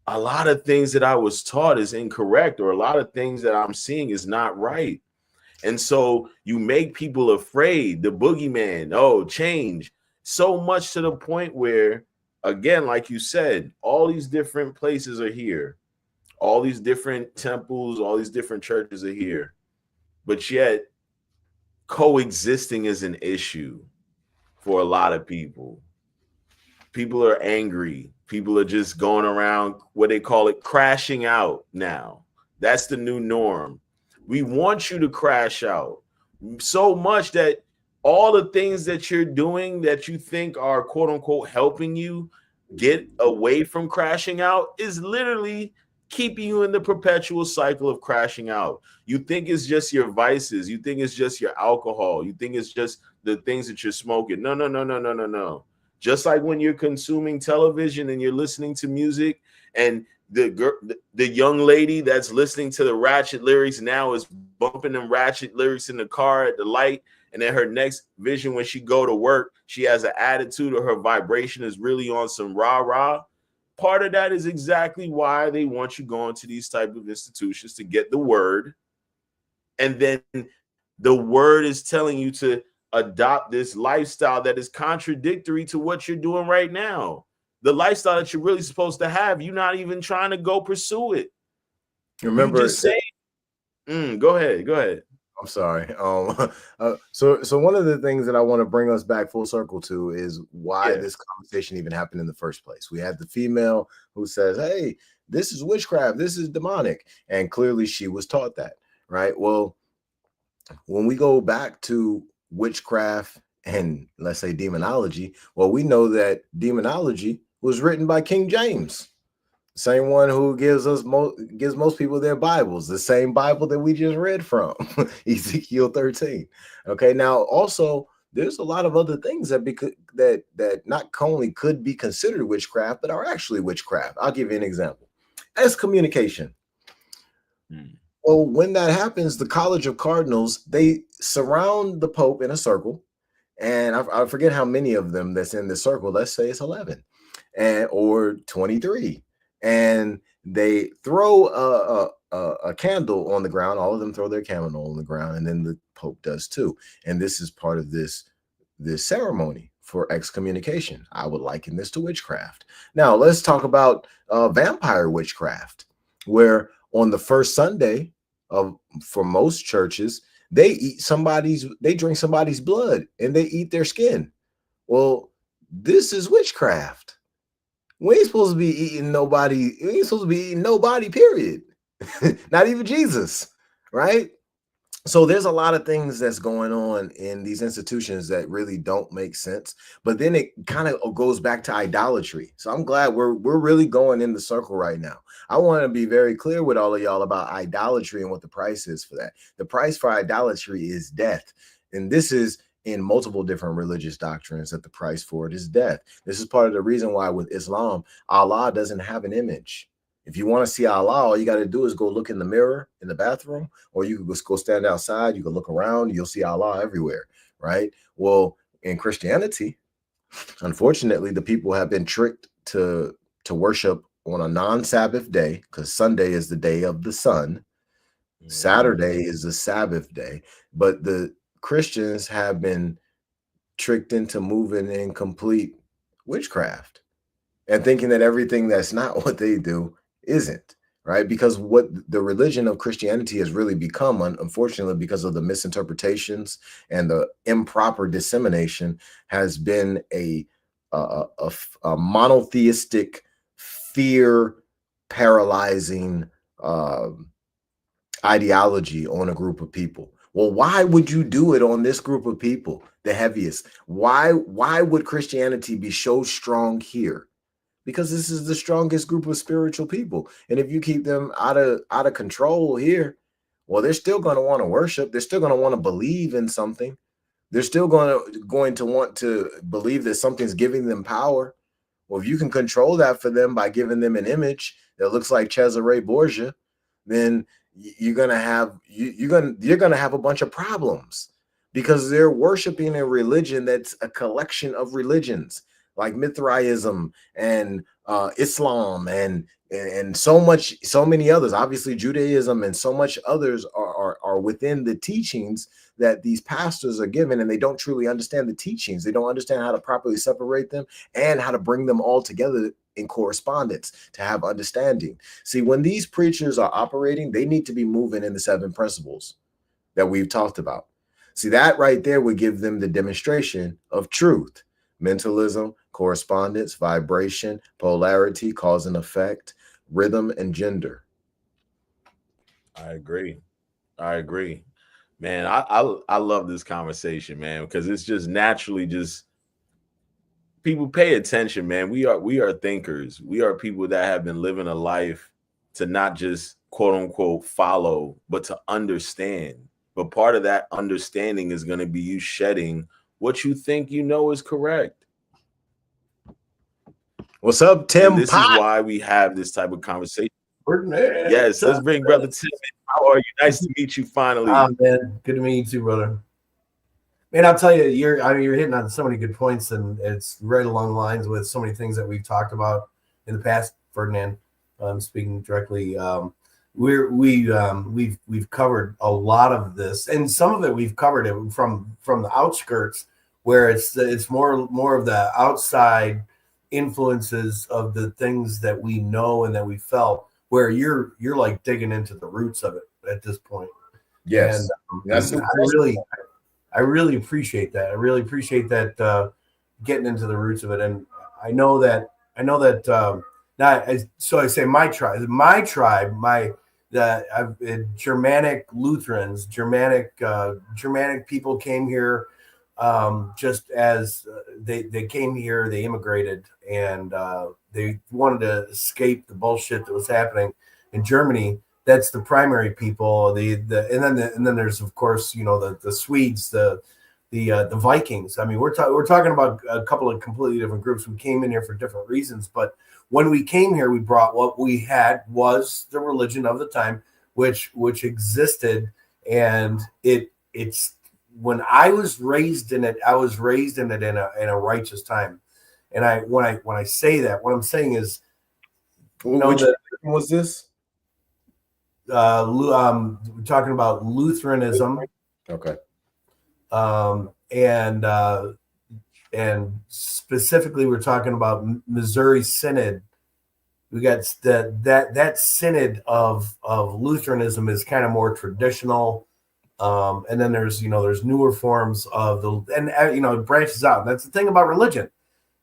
B: a lot of things that I was taught is incorrect, or a lot of things that I'm seeing is not right. And so you make people afraid, the boogeyman, change, so much to the point where, again, like you said, all these different places are here. All these different temples, all these different churches are here. But yet coexisting is an issue for a lot of people. People are angry. People are just going around, what they call it, crashing out now. That's the new norm. We want you to crash out so much that all the things that you're doing that you think are quote unquote helping you get away from crashing out is literally keeping you in the perpetual cycle of crashing out. You think it's just your vices. You think it's just your alcohol. You think it's just the things that you're smoking. No. Just like when you're consuming television and you're listening to music, and the young lady that's listening to the ratchet lyrics now is bumping them ratchet lyrics in the car at the light, and then her next vision when she go to work, she has an attitude, or her vibration is really on some rah-rah. Part of that is exactly why they want you going to these type of institutions, to get the word. And then the word is telling you to adopt this lifestyle that is contradictory to what you're doing right now. The lifestyle that you're really supposed to have, you're not even trying to go pursue it.
A: Remember,
B: you just say, go ahead.
A: I'm sorry. So one of the things that I want to bring us back full circle to is why this conversation even happened in the first place. We had the female who says, "Hey, this is witchcraft. This is demonic," and clearly she was taught that, right? Well, when we go back to witchcraft and let's say demonology, well, we know that demonology was written by King James. Same one who gives most people their Bibles, the same Bible that we just read from, Ezekiel 13. Okay, now also there's a lot of other things that not only could be considered witchcraft, but are actually witchcraft. I'll give you an example. Excommunication. Well, when that happens, the College of Cardinals, they surround the Pope in a circle, and I forget how many of them that's in the circle. Let's say it's 11 or 23. And they throw a candle on the ground. All of them throw their candle on the ground, and then the Pope does too. And this is part of this ceremony for excommunication. I would liken this to witchcraft. Now let's talk about vampire witchcraft, where on the first Sunday for most churches, they drink somebody's blood and they eat their skin. Well, this is witchcraft. We ain't supposed to be eating nobody. We ain't supposed to be eating nobody, period. Not even Jesus, right? So there's a lot of things that's going on in these institutions that really don't make sense. But then it kind of goes back to idolatry. So I'm glad we're really going in the circle right now. I want to be very clear with all of y'all about idolatry and what the price is for that. The price for idolatry is death. And this is in multiple different religious doctrines that the price for it is death. This is part of the reason why with Islam, Allah doesn't have an image. If you want to see Allah, all you got to do is go look in the mirror in the bathroom, or you can just go stand outside. You can look around. You'll see Allah everywhere, right? Well, in Christianity, unfortunately, the people have been tricked to worship on a non-Sabbath day, because Sunday is the day of the sun. Saturday is the Sabbath day. But the Christians have been tricked into moving in complete witchcraft and thinking that everything that's not what they do isn't, right? Because what the religion of Christianity has really become, unfortunately, because of the misinterpretations and the improper dissemination, has been a monotheistic, fear paralyzing ideology on a group of people. Well, why would you do it on this group of people, the heaviest? Why would Christianity be so strong here? Because this is the strongest group of spiritual people. And if you keep them out of control here, well, they're still going to want to worship. They're still going to want to believe in something. They're still going to want to believe that something's giving them power. Well, if you can control that for them by giving them an image that looks like Cesare Borgia, then you're gonna have a bunch of problems, because they're worshiping a religion that's a collection of religions like Mithraism and Islam and so many others. Obviously, Judaism and so much others are within the teachings that these pastors are given, and they don't truly understand the teachings. They don't understand how to properly separate them and how to bring them all together in correspondence to have understanding. See, when these preachers are operating, they need to be moving in the 7 principles that we've talked about. See, that right there would give them the demonstration of truth: mentalism, correspondence, vibration, polarity, cause and effect, rhythm, and gender.
B: I agree. Man, I love this conversation, man, because it's just naturally just people pay attention, man. We are thinkers. We are people that have been living a life to not just quote unquote follow, but to understand. But part of that understanding is going to be you shedding what you think you know is correct.
A: What's up, Tim?
B: And this is why we have this type of conversation. Yes, let's bring brother Tim in. How are you? Nice to meet you finally.
C: Man, good to meet you too, brother. Man, I'll tell you, you're hitting on so many good points, and it's right along the lines with so many things that we've talked about in the past. Ferdinand, speaking directly, we've covered a lot of this, and some of it we've covered it from the outskirts, where it's more of the outside influences of the things that we know and that we felt, where you're like digging into the roots of it at this point.
A: Yes,
C: and I really appreciate that. I really appreciate that, getting into the roots of it. And I know that so I say my tribe, Germanic Lutherans, Germanic people came here, just as they came here, they immigrated, and they wanted to escape the bullshit that was happening in Germany. That's the primary people. And then there's, of course, the Swedes, the Vikings. I mean, we're talking about a couple of completely different groups. We came in here for different reasons, but when we came here, we brought what we had was the religion of the time, which existed, and it's when I was raised in it. I was raised in it in a righteous time, and when I say that, what I'm saying is,
A: which was this?
C: We're talking about Lutheranism.
A: Okay.
C: And specifically, we're talking about Missouri Synod. We got that synod of Lutheranism is kind of more traditional, and then there's newer forms of it branches out. And that's the thing about religion;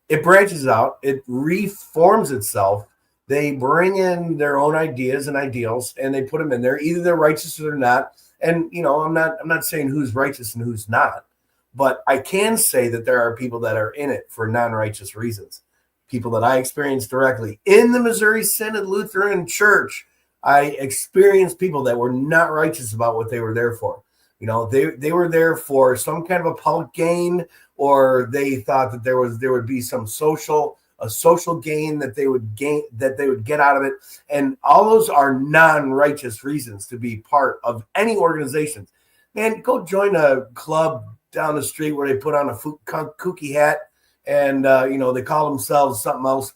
C: it branches out, it reforms itself. They bring in their own ideas and ideals, and they put them in there. Either they're righteous or they're not, And I'm not saying who's righteous and who's not, but I can say that there are people that are in it for non-righteous reasons. People that I experienced directly in the Missouri Synod Lutheran Church. I experienced people that were not righteous about what they were there for. They were there for some kind of a public gain, or they thought that there would be some social gain that they would get out of it. And all those are non-righteous reasons to be part of any organization. Man, go join a club down the street where they put on a kooky hat and they call themselves something else,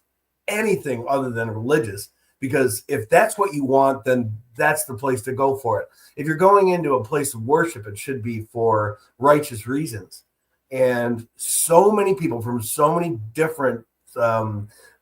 C: anything other than religious. Because if that's what you want, then that's the place to go for it. If you're going into a place of worship, it should be for righteous reasons. And so many people from so many different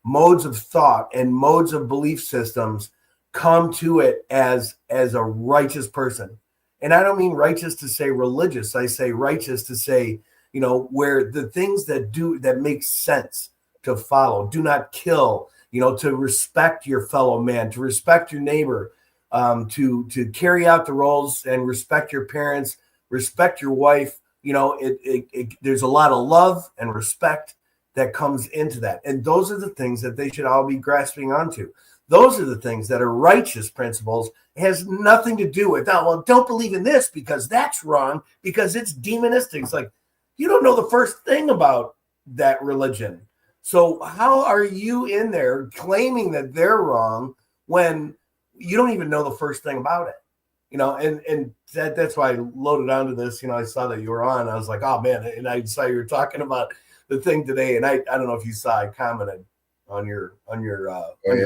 C: modes of thought and modes of belief systems come to it as a righteous person. And I don't mean righteous to say religious. I say righteous to say, where the things that make sense to follow, do not kill, to respect your fellow man, to respect your neighbor, to carry out the roles and respect your parents, respect your wife. There's a lot of love and respect that comes into that. And those are the things that they should all be grasping onto. Those are the things that are righteous principles. It has nothing to do with, don't believe in this because that's wrong, because it's demonistic. It's like, you don't know the first thing about that religion. So how are you in there claiming that they're wrong when you don't even know the first thing about it? And that's why I loaded onto this. I saw that you were on. I was like, oh man, and I saw you were talking about the thing today, and I don't know if you saw, I commented on your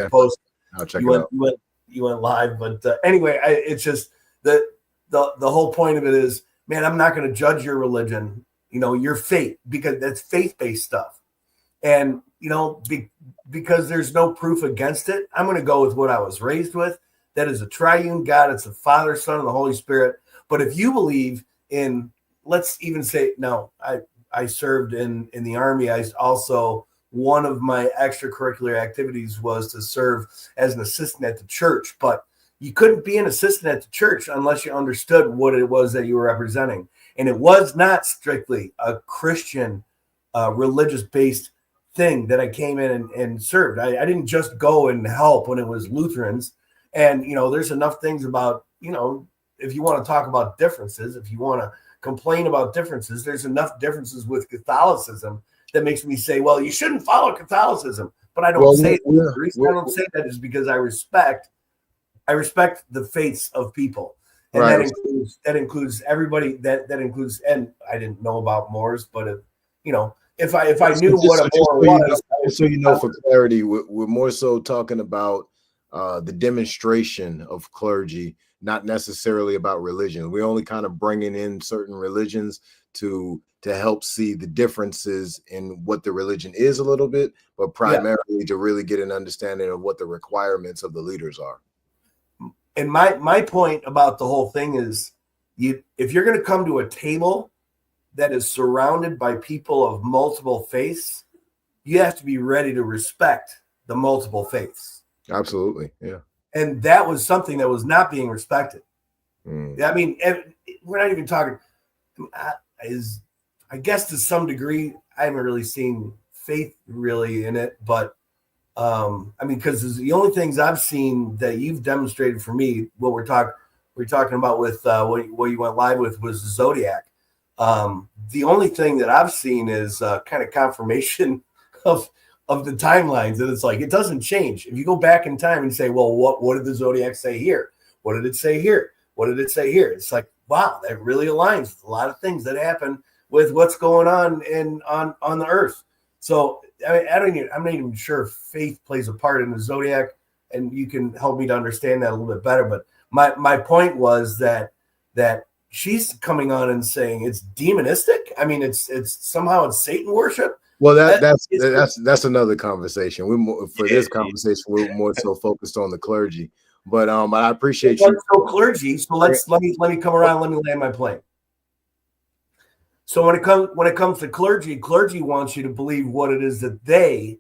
C: post.
A: I'll check it out.
C: You went live, but anyway, it's just the whole point of it is, man, I'm not going to judge your religion, your faith, because that's faith-based stuff. And, because there's no proof against it, I'm going to go with what I was raised with. That is a triune God. It's the Father, Son, and the Holy Spirit. But if you believe in, let's even say, no, I served in the Army. I also, one of my extracurricular activities was to serve as an assistant at the church. But you couldn't be an assistant at the church unless you understood what it was that you were representing. And it was not strictly a Christian, religious-based thing that I came in and served. I didn't just go and help when it was Lutherans. And, there's enough things about, if you want to talk about differences, if you want to complain about differences, there's enough differences with Catholicism that makes me say, well, you shouldn't follow Catholicism. But I don't say that. The reason I don't say that is because I respect the faiths of people. And right. that includes everybody, that includes, and I didn't know about Moors, but if I knew what a Moor was.
A: So for clarity, we're more so talking about the demonstration of clergy, not necessarily about religion. We're only kind of bringing in certain religions to help see the differences in what the religion is a little bit, but primarily to really get an understanding of what the requirements of the leaders are.
C: And my point about the whole thing is, if you're going to come to a table that is surrounded by people of multiple faiths, you have to be ready to respect the multiple faiths.
A: Absolutely, yeah.
C: And that was something that was not being respected. I mean, we're not even talking. I guess to some degree, I haven't really seen faith really in it, but because the only things I've seen that you've demonstrated for me, what we're talking about with what you went live with was the Zodiac. The only thing that I've seen is kind of confirmation of the timelines, and it's like it doesn't change. If you go back in time and say, well, what did the Zodiac say here? What did it say here? What did it say here? It's like, wow, that really aligns with a lot of things that happen with what's going on on the earth. So I'm not even sure if faith plays a part in the Zodiac, and you can help me to understand that a little bit better. But my point was that she's coming on and saying it's demonistic. I mean, it's somehow it's Satan worship.
A: Well, that's another conversation. This conversation, we're more so focused on the clergy. But I appreciate you.
C: So clergy. So let me come around. Let me land my plane. So when it comes to clergy wants you to believe what it is that they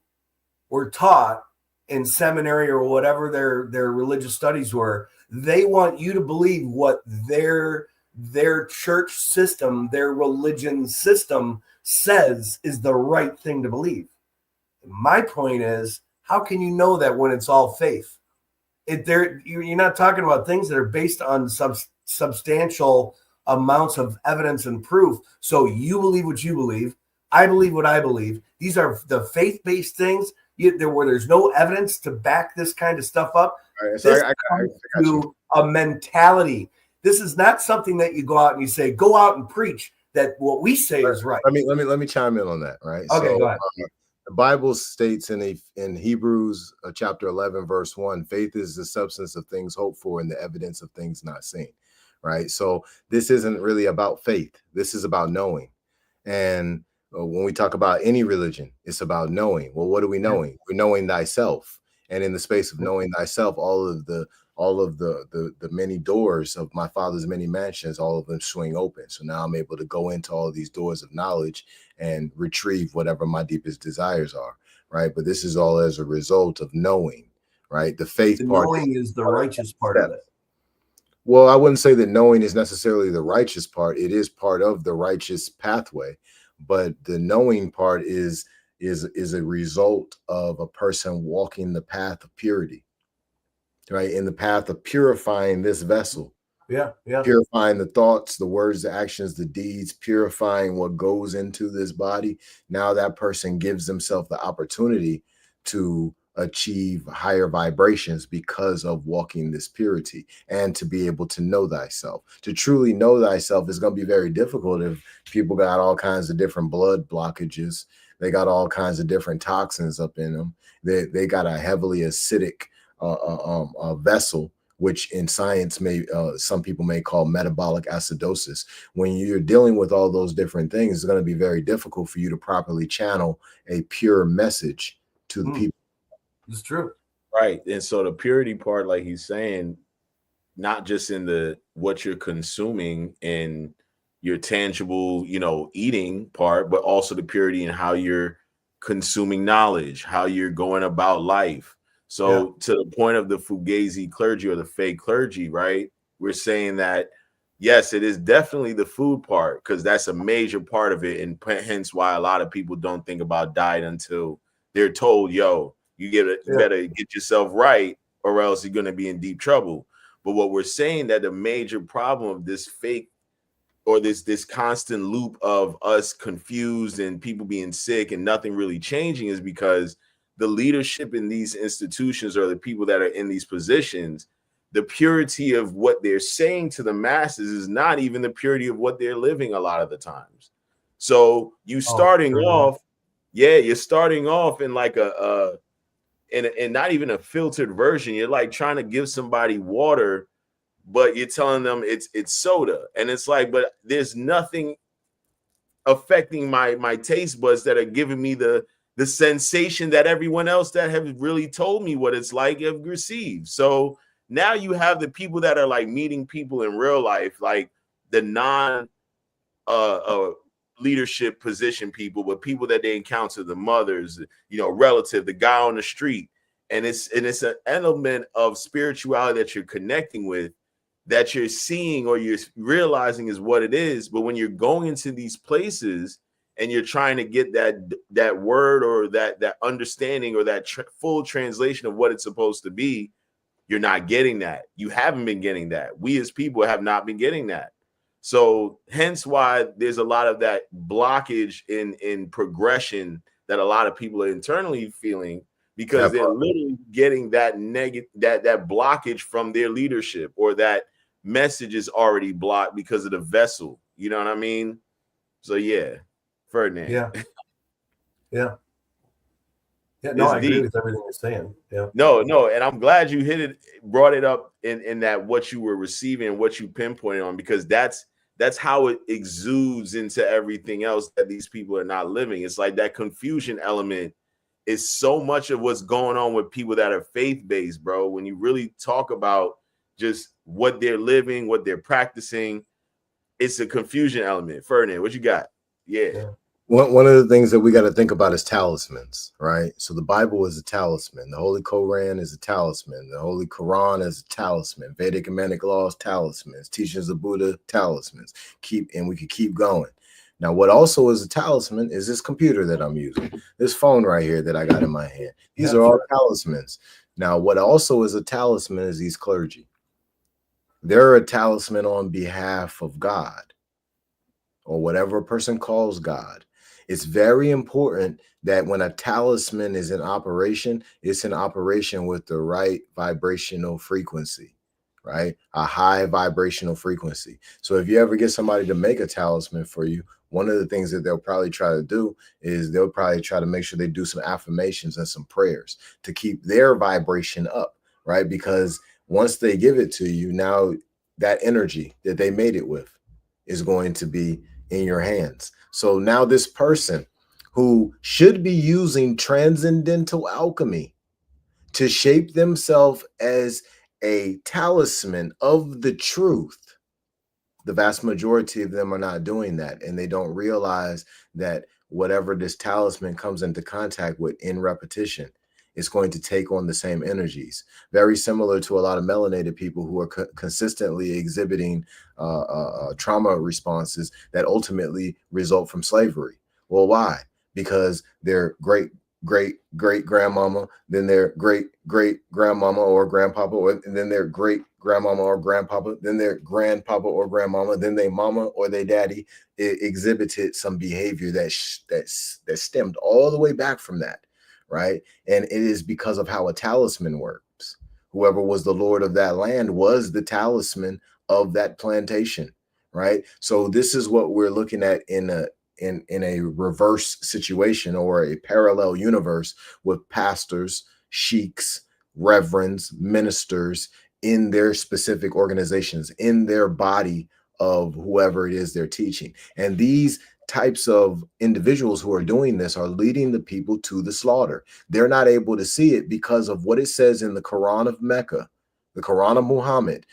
C: were taught in seminary or whatever their religious studies were. They want you to believe what their church system, their religion system says is the right thing to believe. My point is, how can you know that when it's all faith? You're not talking about things that are based on substantial amounts of evidence and proof. So you believe what you believe. I believe what I believe. These are the faith-based things where there's no evidence to back this kind of stuff up.
A: Right, so
C: this comes to a mentality. This is not something that you go out and you say, go out and preach that what we say is right.
A: Let me chime in on that. Right.
C: Okay,
A: so,
C: go ahead.
A: The Bible states in Hebrews chapter 11, verse 1, faith is the substance of things hoped for and the evidence of things not seen. Right. So this isn't really about faith. This is about knowing. And when we talk about any religion, it's about knowing. Well, what are we knowing? We're knowing thyself. And in the space of knowing thyself, all of the many doors of my Father's many mansions, all of them swing open. So now I'm able to go into all of these doors of knowledge and retrieve whatever my deepest desires are, right? But this is all as a result of knowing, right? The faith part.
C: Knowing is the righteous part of it.
A: Well, I wouldn't say that knowing is necessarily the righteous part. It is part of the righteous pathway, but the knowing part is a result of a person walking the path of purity, right? In the path of purifying this vessel.
C: Yeah.
A: Purifying the thoughts, the words, the actions, the deeds, purifying what goes into this body. Now that person gives themselves the opportunity to achieve higher vibrations because of walking this purity and to be able to know thyself. To truly know thyself is going to be very difficult if people got all kinds of different blood blockages. They got all kinds of different toxins up in them. They got a heavily acidic vessel, which in science some people may call metabolic acidosis. When you're dealing with all those different things, it's going to be very difficult for you to properly channel a pure message to the people.
C: It's true.
B: Right. And so the purity part, like he's saying, not just in what you're consuming in your tangible, eating part, but also the purity in how you're consuming knowledge, how you're going about life. So to the point of the Fughazi clergy or the fake clergy, right? We're saying that, yes, it is definitely the food part, because that's a major part of it. And hence why a lot of people don't think about diet until they're told, yo, you better get yourself right or else you're going to be in deep trouble. But what we're saying that the major problem of this fake or this constant loop of us confused and people being sick and nothing really changing is because the leadership in these institutions or the people that are in these positions, the purity of what they're saying to the masses is not even the purity of what they're living a lot of the times. So you're starting off in like and not even a filtered version. You're like trying to give somebody water, but you're telling them it's soda. And it's like, but there's nothing affecting my taste buds that are giving me the sensation that everyone else that have really told me what it's like have received. So now you have the people that are like meeting people in real life, like the non leadership position people, but people that they encounter, the mothers, relative, the guy on the street. And it's an element of spirituality that you're connecting with, that you're seeing or you're realizing is what it is. But when you're going into these places and you're trying to get that word or that understanding or that full translation of what it's supposed to be, you're not getting that. You haven't been getting that. We as people have not been getting that. So hence why there's a lot of that blockage in progression that a lot of people are internally feeling, because they're literally getting that negative, that blockage from their leadership, or that message is already blocked because of the vessel. You know what I mean? So yeah, Ferdinand.
C: Yeah. No, I agree with everything you're saying. Yeah.
B: No, and I'm glad you brought it up in that what you were receiving and what you pinpointed on, because that's how it exudes into everything else that these people are not living. It's like that confusion element is so much of what's going on with people that are faith-based, bro. When you really talk about just what they're living, what they're practicing, it's a confusion element. Ferdinand, what you got? Yeah.
A: One of the things that we got to think about is talismans, right? So the Bible is a talisman. The Holy Koran is a talisman. The Holy Quran is a talisman. Vedic and Manic laws, talismans. Teachings of Buddha, talismans. And we could keep going. Now, what also is a talisman is this computer that I'm using, this phone right here that I got in my hand. These are all talismans. Now, what also is a talisman is these clergy. They're a talisman on behalf of God, or whatever a person calls God. It's very important that when a talisman is in operation, it's in operation with the right vibrational frequency, right? A high vibrational frequency. So if you ever get somebody to make a talisman for you, one of the things that they'll probably try to do is they'll probably try to make sure they do some affirmations and some prayers to keep their vibration up, right? Because once they give it to you, now that energy that they made it with is going to be in your hands. So now this person who should be using transcendental alchemy to shape themselves as a talisman of the truth, the vast majority of them are not doing that. And they don't realize that whatever this talisman comes into contact with in repetition, it's going to take on the same energies. Very similar to a lot of melanated people who are consistently exhibiting trauma responses that ultimately result from slavery. Well, why? Because their great grandmama, then their great grandmama or grandpapa, or then their great grandmama or grandpapa, then their grandpapa or grandmama, then their mama or their daddy exhibited some behavior that stemmed all the way back from that. Right. And it is because of how a talisman works. Whoever was the lord of that land was the talisman of that plantation. Right. So this is what we're looking at in a reverse situation, or a parallel universe, with pastors, sheiks, reverends, ministers in their specific organizations, in their body of whoever it is they're teaching. And these types of individuals who are doing this are leading the people to the slaughter. They're not able to see it because of what it says in the Quran of Mecca, the Quran of Muhammad,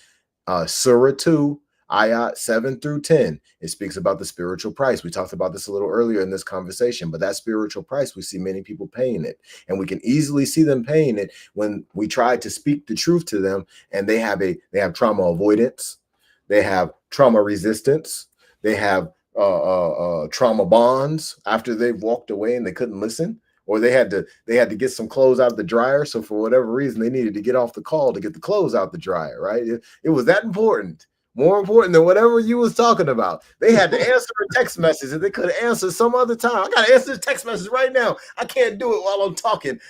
A: Surah 2, ayat 7 through 10. It speaks about the spiritual price. We talked about this a little earlier in this conversation, but that spiritual price, we see many people paying it. And we can easily see them paying it when we try to speak the truth to them, and they have trauma avoidance, they have trauma resistance, they have trauma bonds after they've walked away and they couldn't listen, or they had to get some clothes out of the dryer. So for whatever reason, they needed to get off the call to get the clothes out the dryer, right? It was that important, more important than whatever you was talking about. They had to answer a text message that they could have answered some other time. I got to answer this text message right now. I can't do it while I'm talking.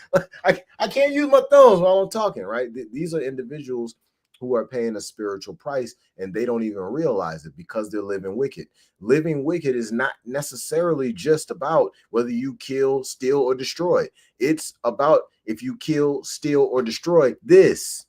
A: I can't use my thumbs while I'm talking, right? These are individuals who are paying a spiritual price, and they don't even realize it because they're living wicked. Living wicked is not necessarily just about whether you kill, steal, or destroy. It's about if you kill, steal, or destroy this.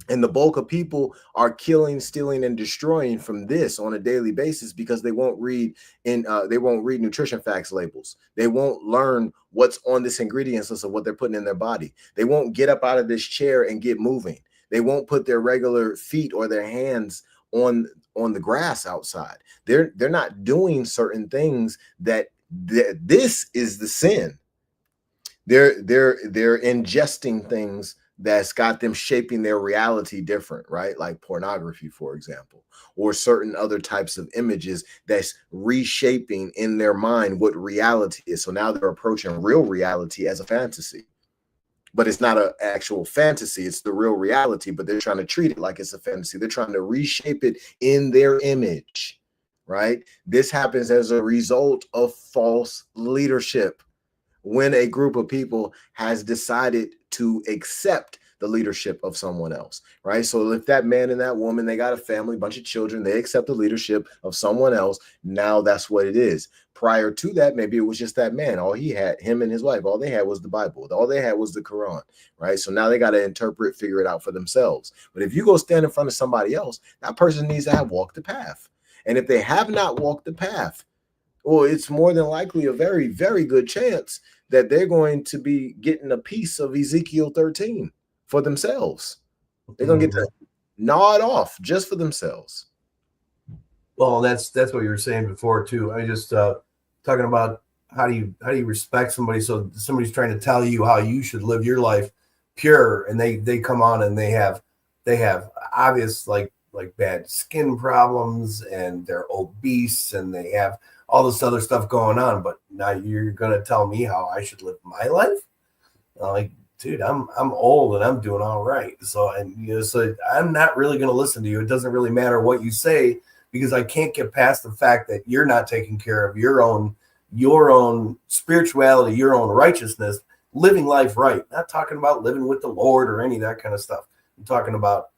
A: And the bulk of people are killing, stealing, and destroying from this on a daily basis because they won't read nutrition facts labels. They won't learn what's on this ingredients list of what they're putting in their body. They won't get up out of this chair and get moving. They won't put their regular feet or their hands on the grass outside. They're not doing certain things that this is the sin. They're ingesting things that's got them shaping their reality different, right? Like pornography, for example, or certain other types of images that's reshaping in their mind what reality is. So now they're approaching real reality as a fantasy. But it's not an actual fantasy. It's the real reality, but they're trying to treat it like it's a fantasy. They're trying to reshape it in their image, right? This happens as a result of false leadership. When a group of people has decided to accept the leadership of someone else, right? So if that man and that woman, they got a family, bunch of children, they accept the leadership of someone else, now that's what it is. Prior to that, maybe it was just that man. All he had, him and his wife, all they had was the Bible. All they had was the Quran, right? So now they got to interpret, figure it out for themselves. But if you go stand in front of somebody else, that person needs to have walked the path. And if they have not walked the path, well, it's more than likely a very, very good chance that they're going to be getting a piece of Ezekiel 13 for themselves. They're going to get to gnaw it off just for themselves.
C: Well, that's what you were saying before too. I just talking about how do you respect somebody. So somebody's trying to tell you how you should live your life pure, and they come on and they have obvious like bad skin problems, and they're obese, and they have all this other stuff going on. But now you're gonna tell me how I should live my life? Like, dude, I'm old and I'm doing all right. So, and so I'm not really gonna listen to you. It doesn't really matter what you say, because I can't get past the fact that you're not taking care of your own spirituality, your own righteousness, living life right. Not talking about living with the Lord or any of that kind of stuff. I'm talking about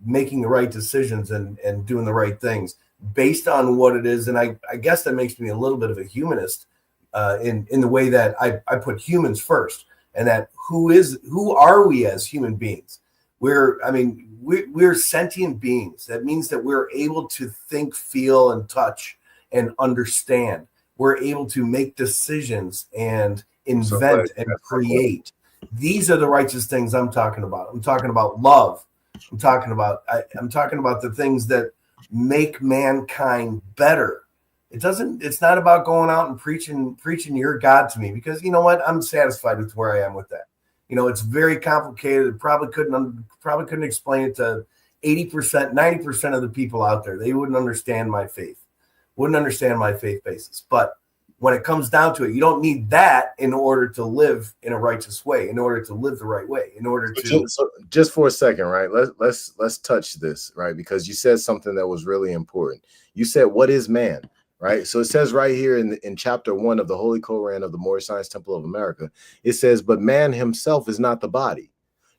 C: making the right decisions and doing the right things based on what it is. And I guess that makes me a little bit of a humanist in the way that I put humans first, and that who are we as human beings? We're sentient beings. That means that we're able to think, feel, and touch and understand. We're able to make decisions and invent and create. These are the righteous things I'm talking about. I'm talking about love. I'm talking about the things that make mankind better. It's not about going out and preaching your God to me, because you know what? I'm satisfied with where I am with that. It's very complicated. Probably couldn't explain it to 80%, 90% of the people out there. They wouldn't understand my faith. Wouldn't understand my faith basis. But when it comes down to it, you don't need that in order to live in a righteous way, in order to live the right way, in order to.
A: So just for a second, right? Let's touch this, right? Because you said something that was really important. You said, "What is man?" Right? So it says right here in chapter 1 of the Holy Koran of the Moorish Science Temple of America, it says, "But man himself is not the body,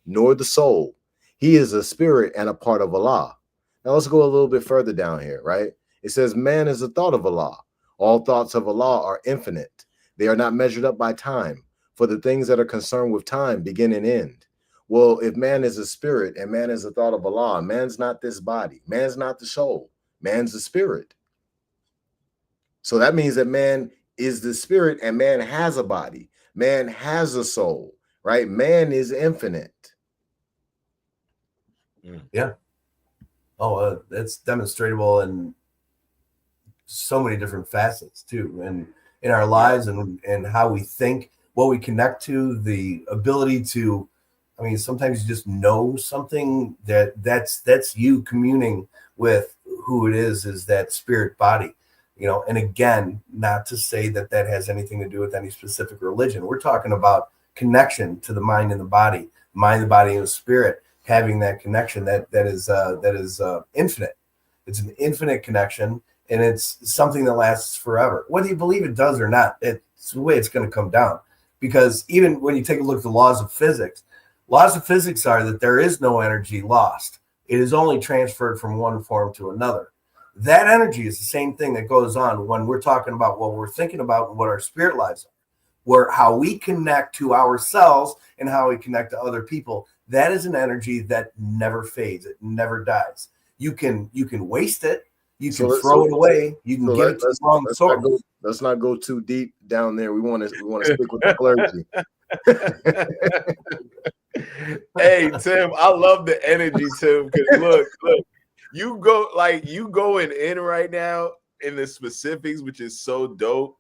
A: nor the soul. He is a spirit and a part of Allah." Now let's go a little bit further down here, right? It says, "Man is a thought of Allah. All thoughts of Allah are infinite. They are not measured up by time, for the things that are concerned with time begin and end." Well, if man is a spirit and man is a thought of Allah, man's not this body. Man's not the soul. Man's the spirit. So that means that man is the spirit and man has a body. Man has a soul, right? Man is infinite.
C: Yeah. Oh, that's demonstrable in so many different facets too, and in our lives and how we think, what we connect to, the ability to. I mean, sometimes you just know something that's you communing with who it is that spirit body. And again, not to say that has anything to do with any specific religion. We're talking about connection to the mind and the body, the body, and the spirit, having that connection that is infinite. It's an infinite connection, and it's something that lasts forever. Whether you believe it does or not, it's the way it's going to come down. Because even when you take a look at the laws of physics are that there is no energy lost. It is only transferred from one form to another. That energy is the same thing that goes on when we're talking about what we're thinking about and what our spirit lives are, how we connect to ourselves and how we connect to other people. That is an energy that never fades. It never dies. You can waste it. You can throw it away. You can give it to the wrong source.
A: Let's not go too deep down there. We want to stick with the clergy.
B: Hey, Tim, I love the energy, Tim. Because look, you going in right now in the specifics, which is so dope,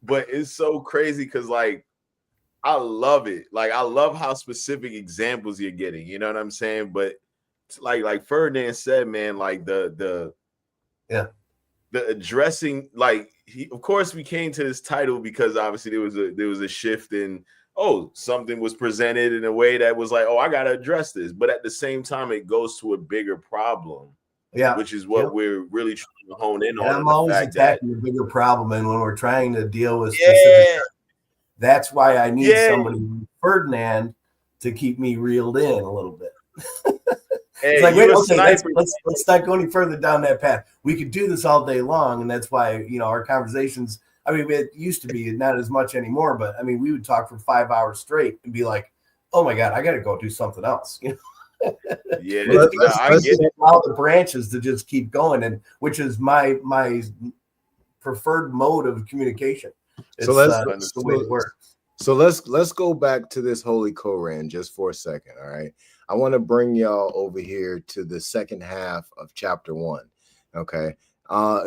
B: but it's so crazy because I love it. I love how specific examples you're getting. You know what I'm saying? But like Ferdinand said, man, the addressing, of course we came to this title because obviously there was a shift in something was presented in a way that was I got to address this. But at the same time, it goes to a bigger problem. Yeah, which is what we're really trying to hone in on.
C: I'm always attacking the bigger problem, and when we're trying to deal with specific, that's why I need somebody like Ferdinand to keep me reeled in a little bit. It's let's not go any further down that path. We could do this all day long, and that's why our conversations. I mean, it used to be not as much anymore, but I mean, we would talk for 5 hours straight and be like, "Oh my God, I got to go do something else."
B: Yeah,
C: I get all the branches to just keep going, and which is my preferred mode of communication. It's, the way it works.
A: So let's go back to this Holy Koran just for a second. All right, I want to bring y'all over here to the second half of chapter 1. Okay,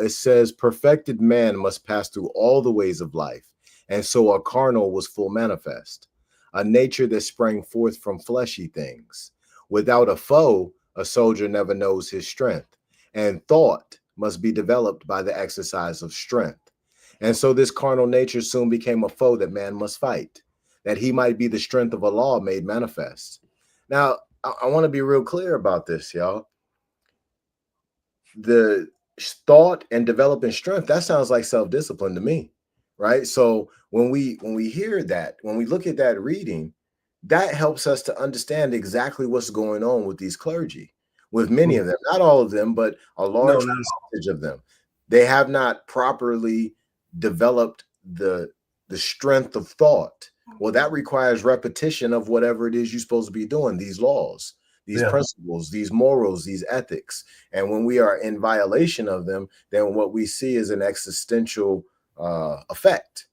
A: It says, perfected man must pass through all the ways of life, and so a carnal was full manifest, a nature that sprang forth from fleshy things. Without a foe, a soldier never knows his strength, and thought must be developed by the exercise of strength. And so this carnal nature soon became a foe that man must fight, that he might be the strength of a law made manifest. Now, I want to be real clear about this, y'all. The thought and developing strength, that sounds like self-discipline to me, right? So when we hear that, when we look at that reading, that helps us to understand exactly what's going on with these clergy, with many of them, not all of them, but a large percentage of them. They have not properly developed the strength of thought. Well, that requires repetition of whatever it is you're supposed to be doing, these laws, these principles, these morals, these ethics. And when we are in violation of them, then what we see is an existential effect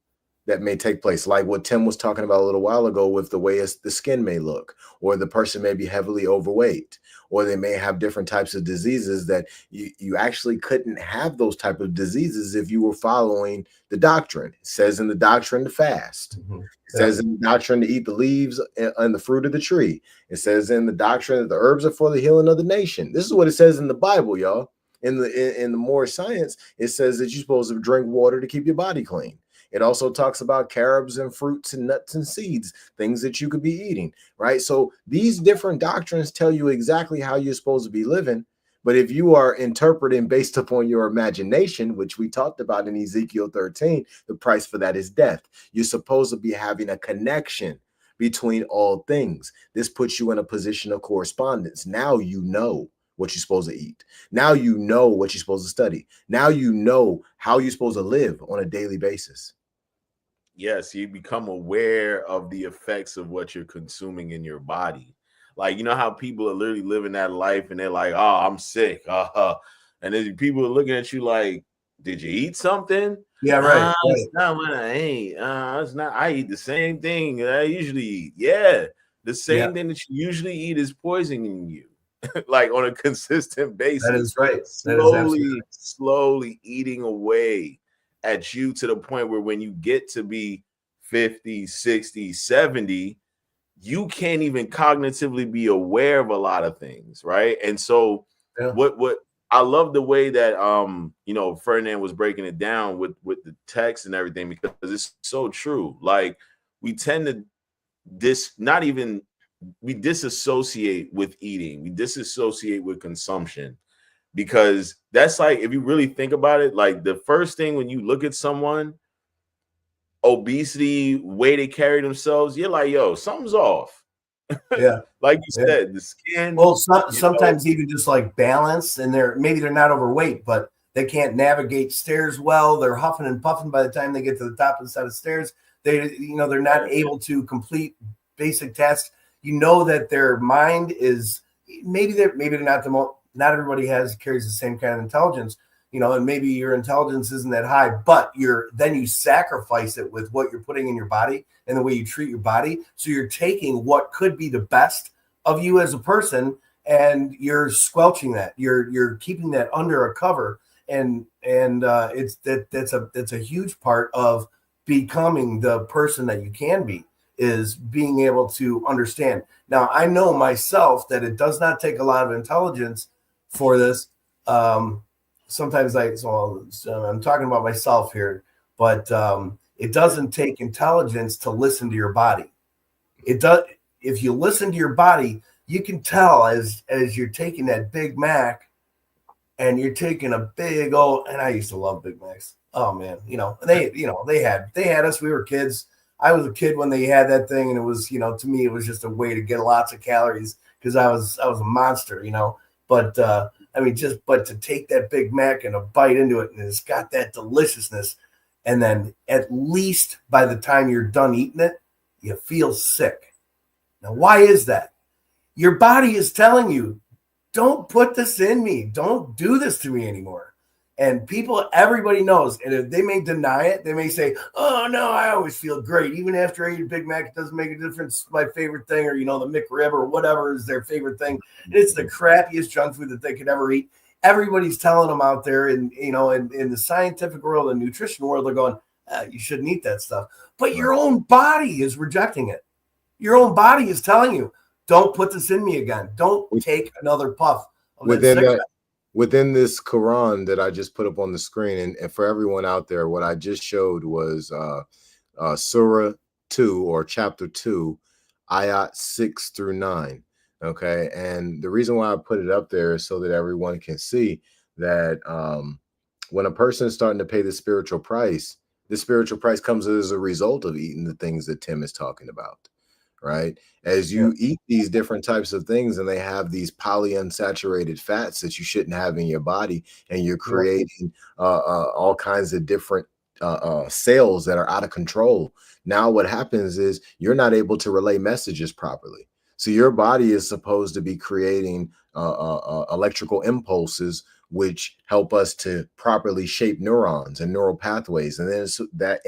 A: that may take place, like what Tim was talking about a little while ago with the way the skin may look, or the person may be heavily overweight, or they may have different types of diseases that you actually couldn't have those type of diseases if you were following the doctrine. It says in the doctrine to fast. It says in the doctrine to eat the leaves and the fruit of the tree. It says in the doctrine that the herbs are for the healing of the nation. This is what it says in the Bible, y'all. In the more science, it says that you're supposed to drink water to keep your body clean. It also talks about carobs and fruits and nuts and seeds, things that you could be eating, right? So these different doctrines tell you exactly how you're supposed to be living. But if you are interpreting based upon your imagination, which we talked about in Ezekiel 13, the price for that is death. You're supposed to be having a connection between all things. This puts you in a position of correspondence. Now you know what you're supposed to eat. Now you know what you're supposed to study. Now you know how you're supposed to live on a daily basis.
B: Yes, you become aware of the effects of what you're consuming in your body. Like, you know how people are literally living that life and they're like, oh, I'm sick. And then people are looking at you like, did you eat something?
C: Yeah, right.
B: It's not what I ate. It's not. I eat the same thing that I usually eat. Yeah, the same thing that you usually eat is poisoning you, like on a consistent basis.
C: That is right.
B: Slowly eating away at you to the point where when you get to be 50, 60, 70, you can't even cognitively be aware of a lot of things, right? And so what I love the way that Ferdinand was breaking it down with the text and everything, because it's so true. Like, we tend to we disassociate with eating, we disassociate with consumption, because that's like, if you really think about it, like the first thing when you look at someone, obesity, way they carry themselves, you're like, yo, something's off.
C: Yeah.
B: Like you said, the skin.
C: Well, sometimes even just like balance, and maybe they're not overweight, but they can't navigate stairs well. They're huffing and puffing by the time they get to the top of the set of stairs. They're not able to complete basic tasks. You know that their mind is maybe they're not the most. Not everybody carries the same kind of intelligence, and maybe your intelligence isn't that high, but then you sacrifice it with what you're putting in your body and the way you treat your body. So you're taking what could be the best of you as a person, and you're squelching that. You're keeping that under a cover, and that's a huge part of becoming the person that you can be, is being able to understand. Now, I know myself that it does not take a lot of intelligence for this. Sometimes I'm talking about myself here, but it doesn't take intelligence to listen to your body. It does. If you listen to your body, you can tell as you're taking that Big Mac and you're taking a big old, and I used to love Big Macs. Oh man, they had us. We were kids. I was a kid when they had that thing, and it was, to me, it was just a way to get lots of calories because I was a monster, But but to take that Big Mac and a bite into it, and it's got that deliciousness, and then at least by the time you're done eating it, you feel sick. Now, why is that? Your body is telling you, don't put this in me. Don't do this to me anymore. And everybody knows, and if they may deny it, they may say, oh, no, I always feel great. Even after I eat a Big Mac, it doesn't make a difference. My favorite thing, or, the McRib or whatever is their favorite thing. It's the crappiest junk food that they could ever eat. everybody's telling them out there, and in the scientific world and nutrition world, they're going, you shouldn't eat that stuff. But your own body is rejecting it. Your own body is telling you, don't put this in me again. Don't take another puff of
A: within this Quran that I just put up on the screen, and for everyone out there, what I just showed was Surah 2 or chapter 2, ayat 6 through 9. Okay, and the reason why I put it up there is so that everyone can see that when a person is starting to pay the spiritual price comes as a result of eating the things that Tim is talking about. Right? As you eat these different types of things, and they have these polyunsaturated fats that you shouldn't have in your body, and you're creating all kinds of different cells that are out of control. Now what happens is you're not able to relay messages properly. So your body is supposed to be creating electrical impulses which help us to properly shape neurons and neural pathways. And then that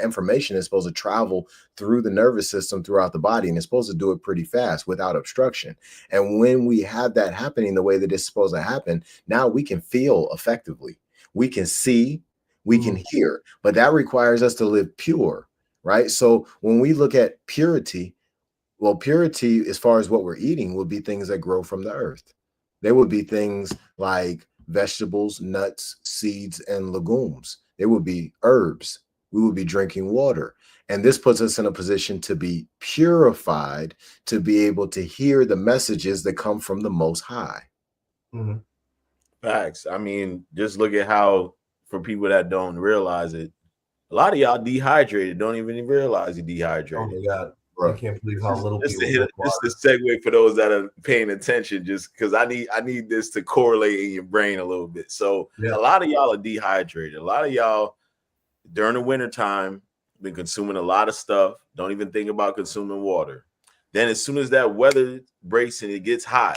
A: information is supposed to travel through the nervous system throughout the body, and it's supposed to do it pretty fast without obstruction. And when we have that happening the way that it's supposed to happen, now we can feel effectively. We can see, we can hear, but that requires us to live pure, right? So when we look at purity, well, purity as far as what we're eating would be things that grow from the earth. There would be things like vegetables, nuts, seeds, and legumes. There would be herbs. We would be drinking water. And this puts us in a position to be purified, to be able to hear the messages that come from the Most High.
B: Facts. I mean, just look at how, for people that don't realize it, a lot of y'all dehydrated, don't even realize you're dehydrated.
C: Oh my God. I can't believe how little
B: just
C: people
B: just a segue for those that are paying attention, just because I need this to correlate in your brain a little bit. So a lot of y'all are dehydrated. A lot of y'all during the wintertime been consuming a lot of stuff, don't even think about consuming water. Then as soon as that weather breaks and it gets hot,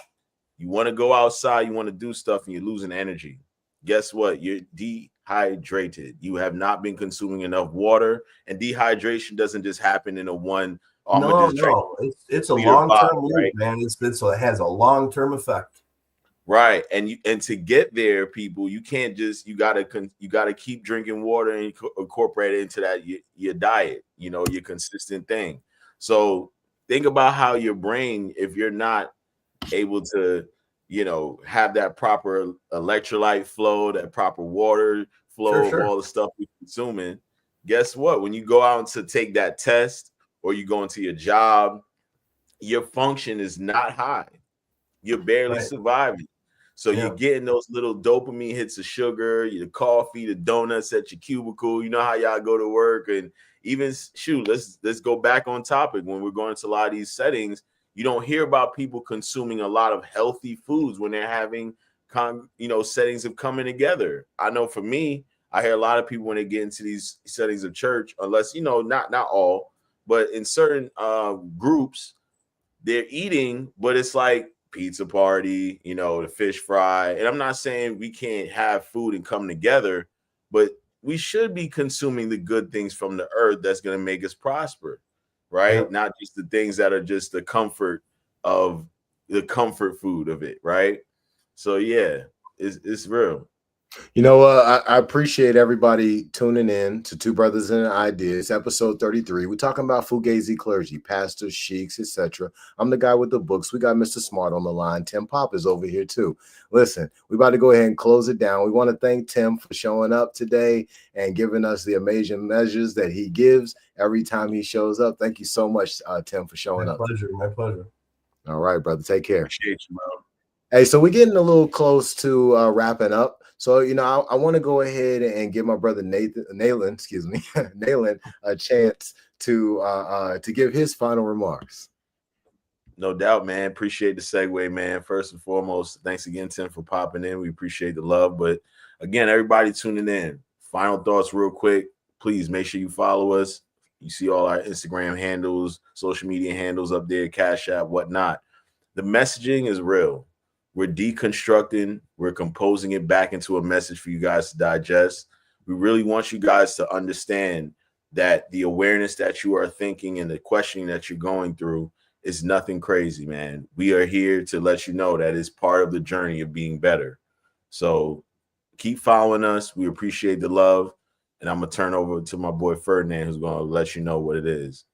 B: you want to go outside, you want to do stuff, and you're losing energy. Guess what? You're dehydrated. You have not been consuming enough water, and dehydration doesn't just happen in a one.
C: No, it's a long-term loop, right? Man. So it has a long-term effect,
B: right? And to get there, people, you can't just you gotta keep drinking water and incorporate it into that your diet, your consistent thing. So think about how your brain, if you're not able to, have that proper electrolyte flow, that proper water flow of all the stuff you're consuming. Guess what? When you go out to take that test, or you go into your job, your function is not high. You're barely surviving. So you're getting those little dopamine hits of sugar, your coffee, the donuts at your cubicle. You know how y'all go to work, and even let's go back on topic. When we're going to a lot of these settings, you don't hear about people consuming a lot of healthy foods when they're having settings of coming together. I know for me, I hear a lot of people when they get into these settings of church, unless not all, but in certain groups, they're eating, but it's like pizza party, the fish fry. And I'm not saying we can't have food and come together, but we should be consuming the good things from the earth that's going to make us prosper, right? Yep. Not just the things that are just the comfort food of it, right? So yeah, it's real.
A: I appreciate everybody tuning in to Two Brothaz An Idea. It's episode 33. We're talking about Fughazi Clergy, pastors, sheiks, etc. I'm the guy with the books. We got Mr. Smart on the line. Tim Pop is over here too. Listen, we're about to go ahead and close it down. We want to thank Tim for showing up today and giving us the amazing measures that he gives every time he shows up. Thank you so much, Tim, for showing up.
C: My pleasure.
A: All right, brother. Take care.
B: Appreciate you, bro.
A: Hey, so we're getting a little close to wrapping up. So, I want to go ahead and give my brother Nalan a chance to give his final remarks.
B: No doubt, man. Appreciate the segue, man. First and foremost, thanks again, Tim, for popping in. We appreciate the love. But again, everybody tuning in, final thoughts real quick. Please make sure you follow us. You see all our Instagram handles, social media handles up there, Cash App, whatnot. The messaging is real. We're deconstructing, we're composing it back into a message for you guys to digest. We really want you guys to understand that the awareness that you are thinking and the questioning that you're going through is nothing crazy, man. We are here to let you know that it's part of the journey of being better. So keep following us. We appreciate the love. And I'm going to turn over to my boy Ferdinand, who's going to let you know what it is.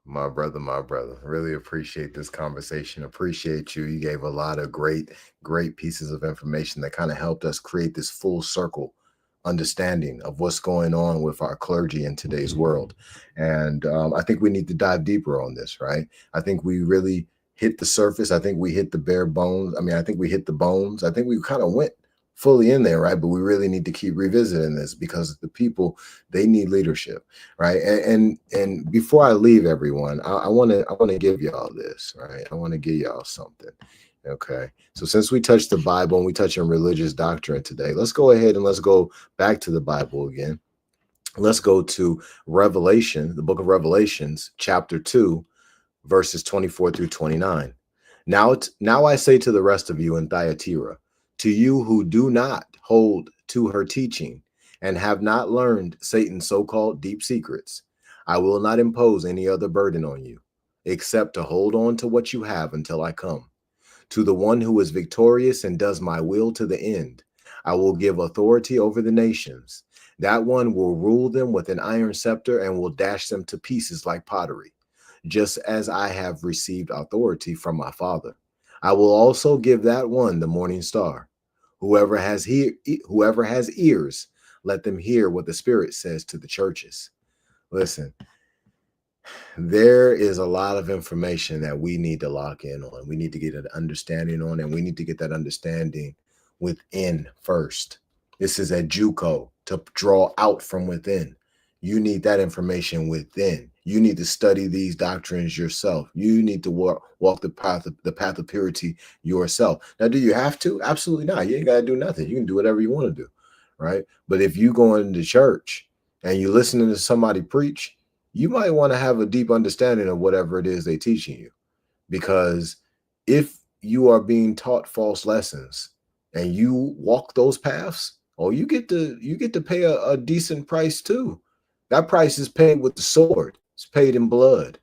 A: My brother, really appreciate this conversation. Appreciate you. You gave a lot of great pieces of information that kind of helped us create this full circle understanding of what's going on with our clergy in today's world. And I think we need to dive deeper on this, right? I think we really hit the surface. I think we hit the bare bones. I mean, I think we hit the bones. I think we kind of went fully in there, right? But we really need to keep revisiting this because the people, they need leadership, right? And before I leave everyone, I want to give y'all this, right? I want to give y'all something. Okay. So since we touched the Bible and we touched on religious doctrine today, let's go ahead and let's go back to the Bible again. Let's go to Revelation, the book of Revelations, chapter 2, verses 24 through 29. Now I say to the rest of you in Thyatira, to you who do not hold to her teaching and have not learned Satan's so-called deep secrets, I will not impose any other burden on you, except to hold on to what you have until I come. To the one who is victorious and does my will to the end, I will give authority over the nations. That one will rule them with an iron scepter and will dash them to pieces like pottery, just as I have received authority from my Father. I will also give that one the morning star. Whoever has ears, let them hear what the Spirit says to the churches. Listen, there is a lot of information that we need to lock in on. We need to get an understanding on, and we need to get that understanding within first. This is a JUCO, to draw out from within. You need that information within. You need to study these doctrines yourself. You need to walk the path of purity yourself. Now, do you have to? Absolutely not. You ain't got to do nothing. You can do whatever you want to do, right? But if you go into church and you listening to somebody preach, you might want to have a deep understanding of whatever it is they're teaching you. Because if you are being taught false lessons and you walk those paths, you get to pay a decent price too. That price is paid with the sword. It's paid in blood.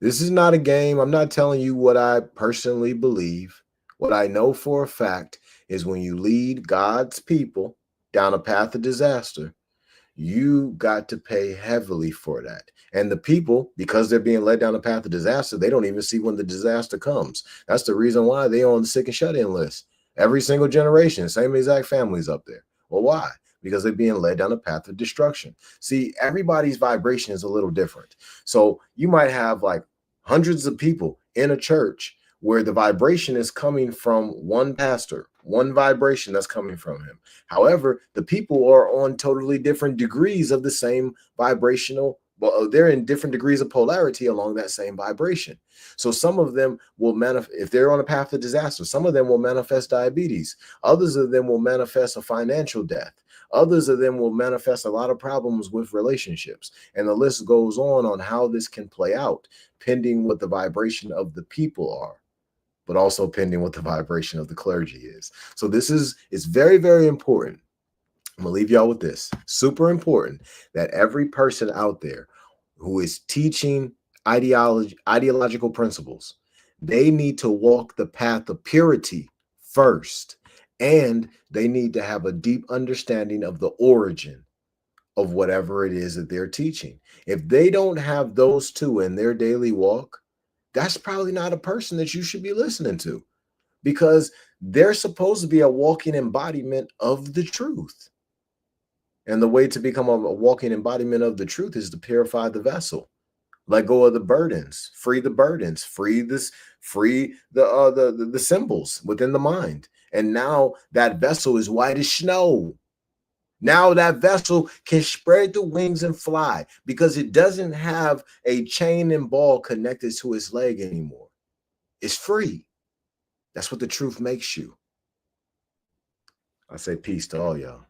A: This is not a game. I'm not telling you what I personally believe. What I know for a fact is when you lead God's people down a path of disaster, you got to pay heavily for that. And the people, because they're being led down a path of disaster, they don't even see when the disaster comes. That's the reason why they're on the sick and shut-in list. Every single generation, same exact families up there. Well, why? Because they're being led down a path of destruction. See, everybody's vibration is a little different. So you might have like hundreds of people in a church where the vibration is coming from one pastor, one vibration that's coming from him. However, the people are on totally different degrees of the same vibrational. Well, they're in different degrees of polarity along that same vibration. So some of them will manifest, if they're on a path of disaster, some of them will manifest diabetes. Others of them will manifest a financial death. Others of them will manifest a lot of problems with relationships. And the list goes on how this can play out, pending what the vibration of the people are, but also pending what the vibration of the clergy is. So it's very, very important. I'm gonna leave y'all with this. Super important that every person out there who is teaching ideological principles, they need to walk the path of purity first, and they need to have a deep understanding of the origin of whatever it is that they're teaching. If they don't have those two in their daily walk, that's probably not a person that you should be listening to, because they're supposed to be a walking embodiment of the truth. And the way to become a walking embodiment of the truth is to purify the vessel. Let go of the burdens, free the burdens, free the symbols within the mind. And now that vessel is white as snow. Now that vessel can spread the wings and fly because it doesn't have a chain and ball connected to its leg anymore. It's free. That's what the truth makes you. I say peace to all y'all.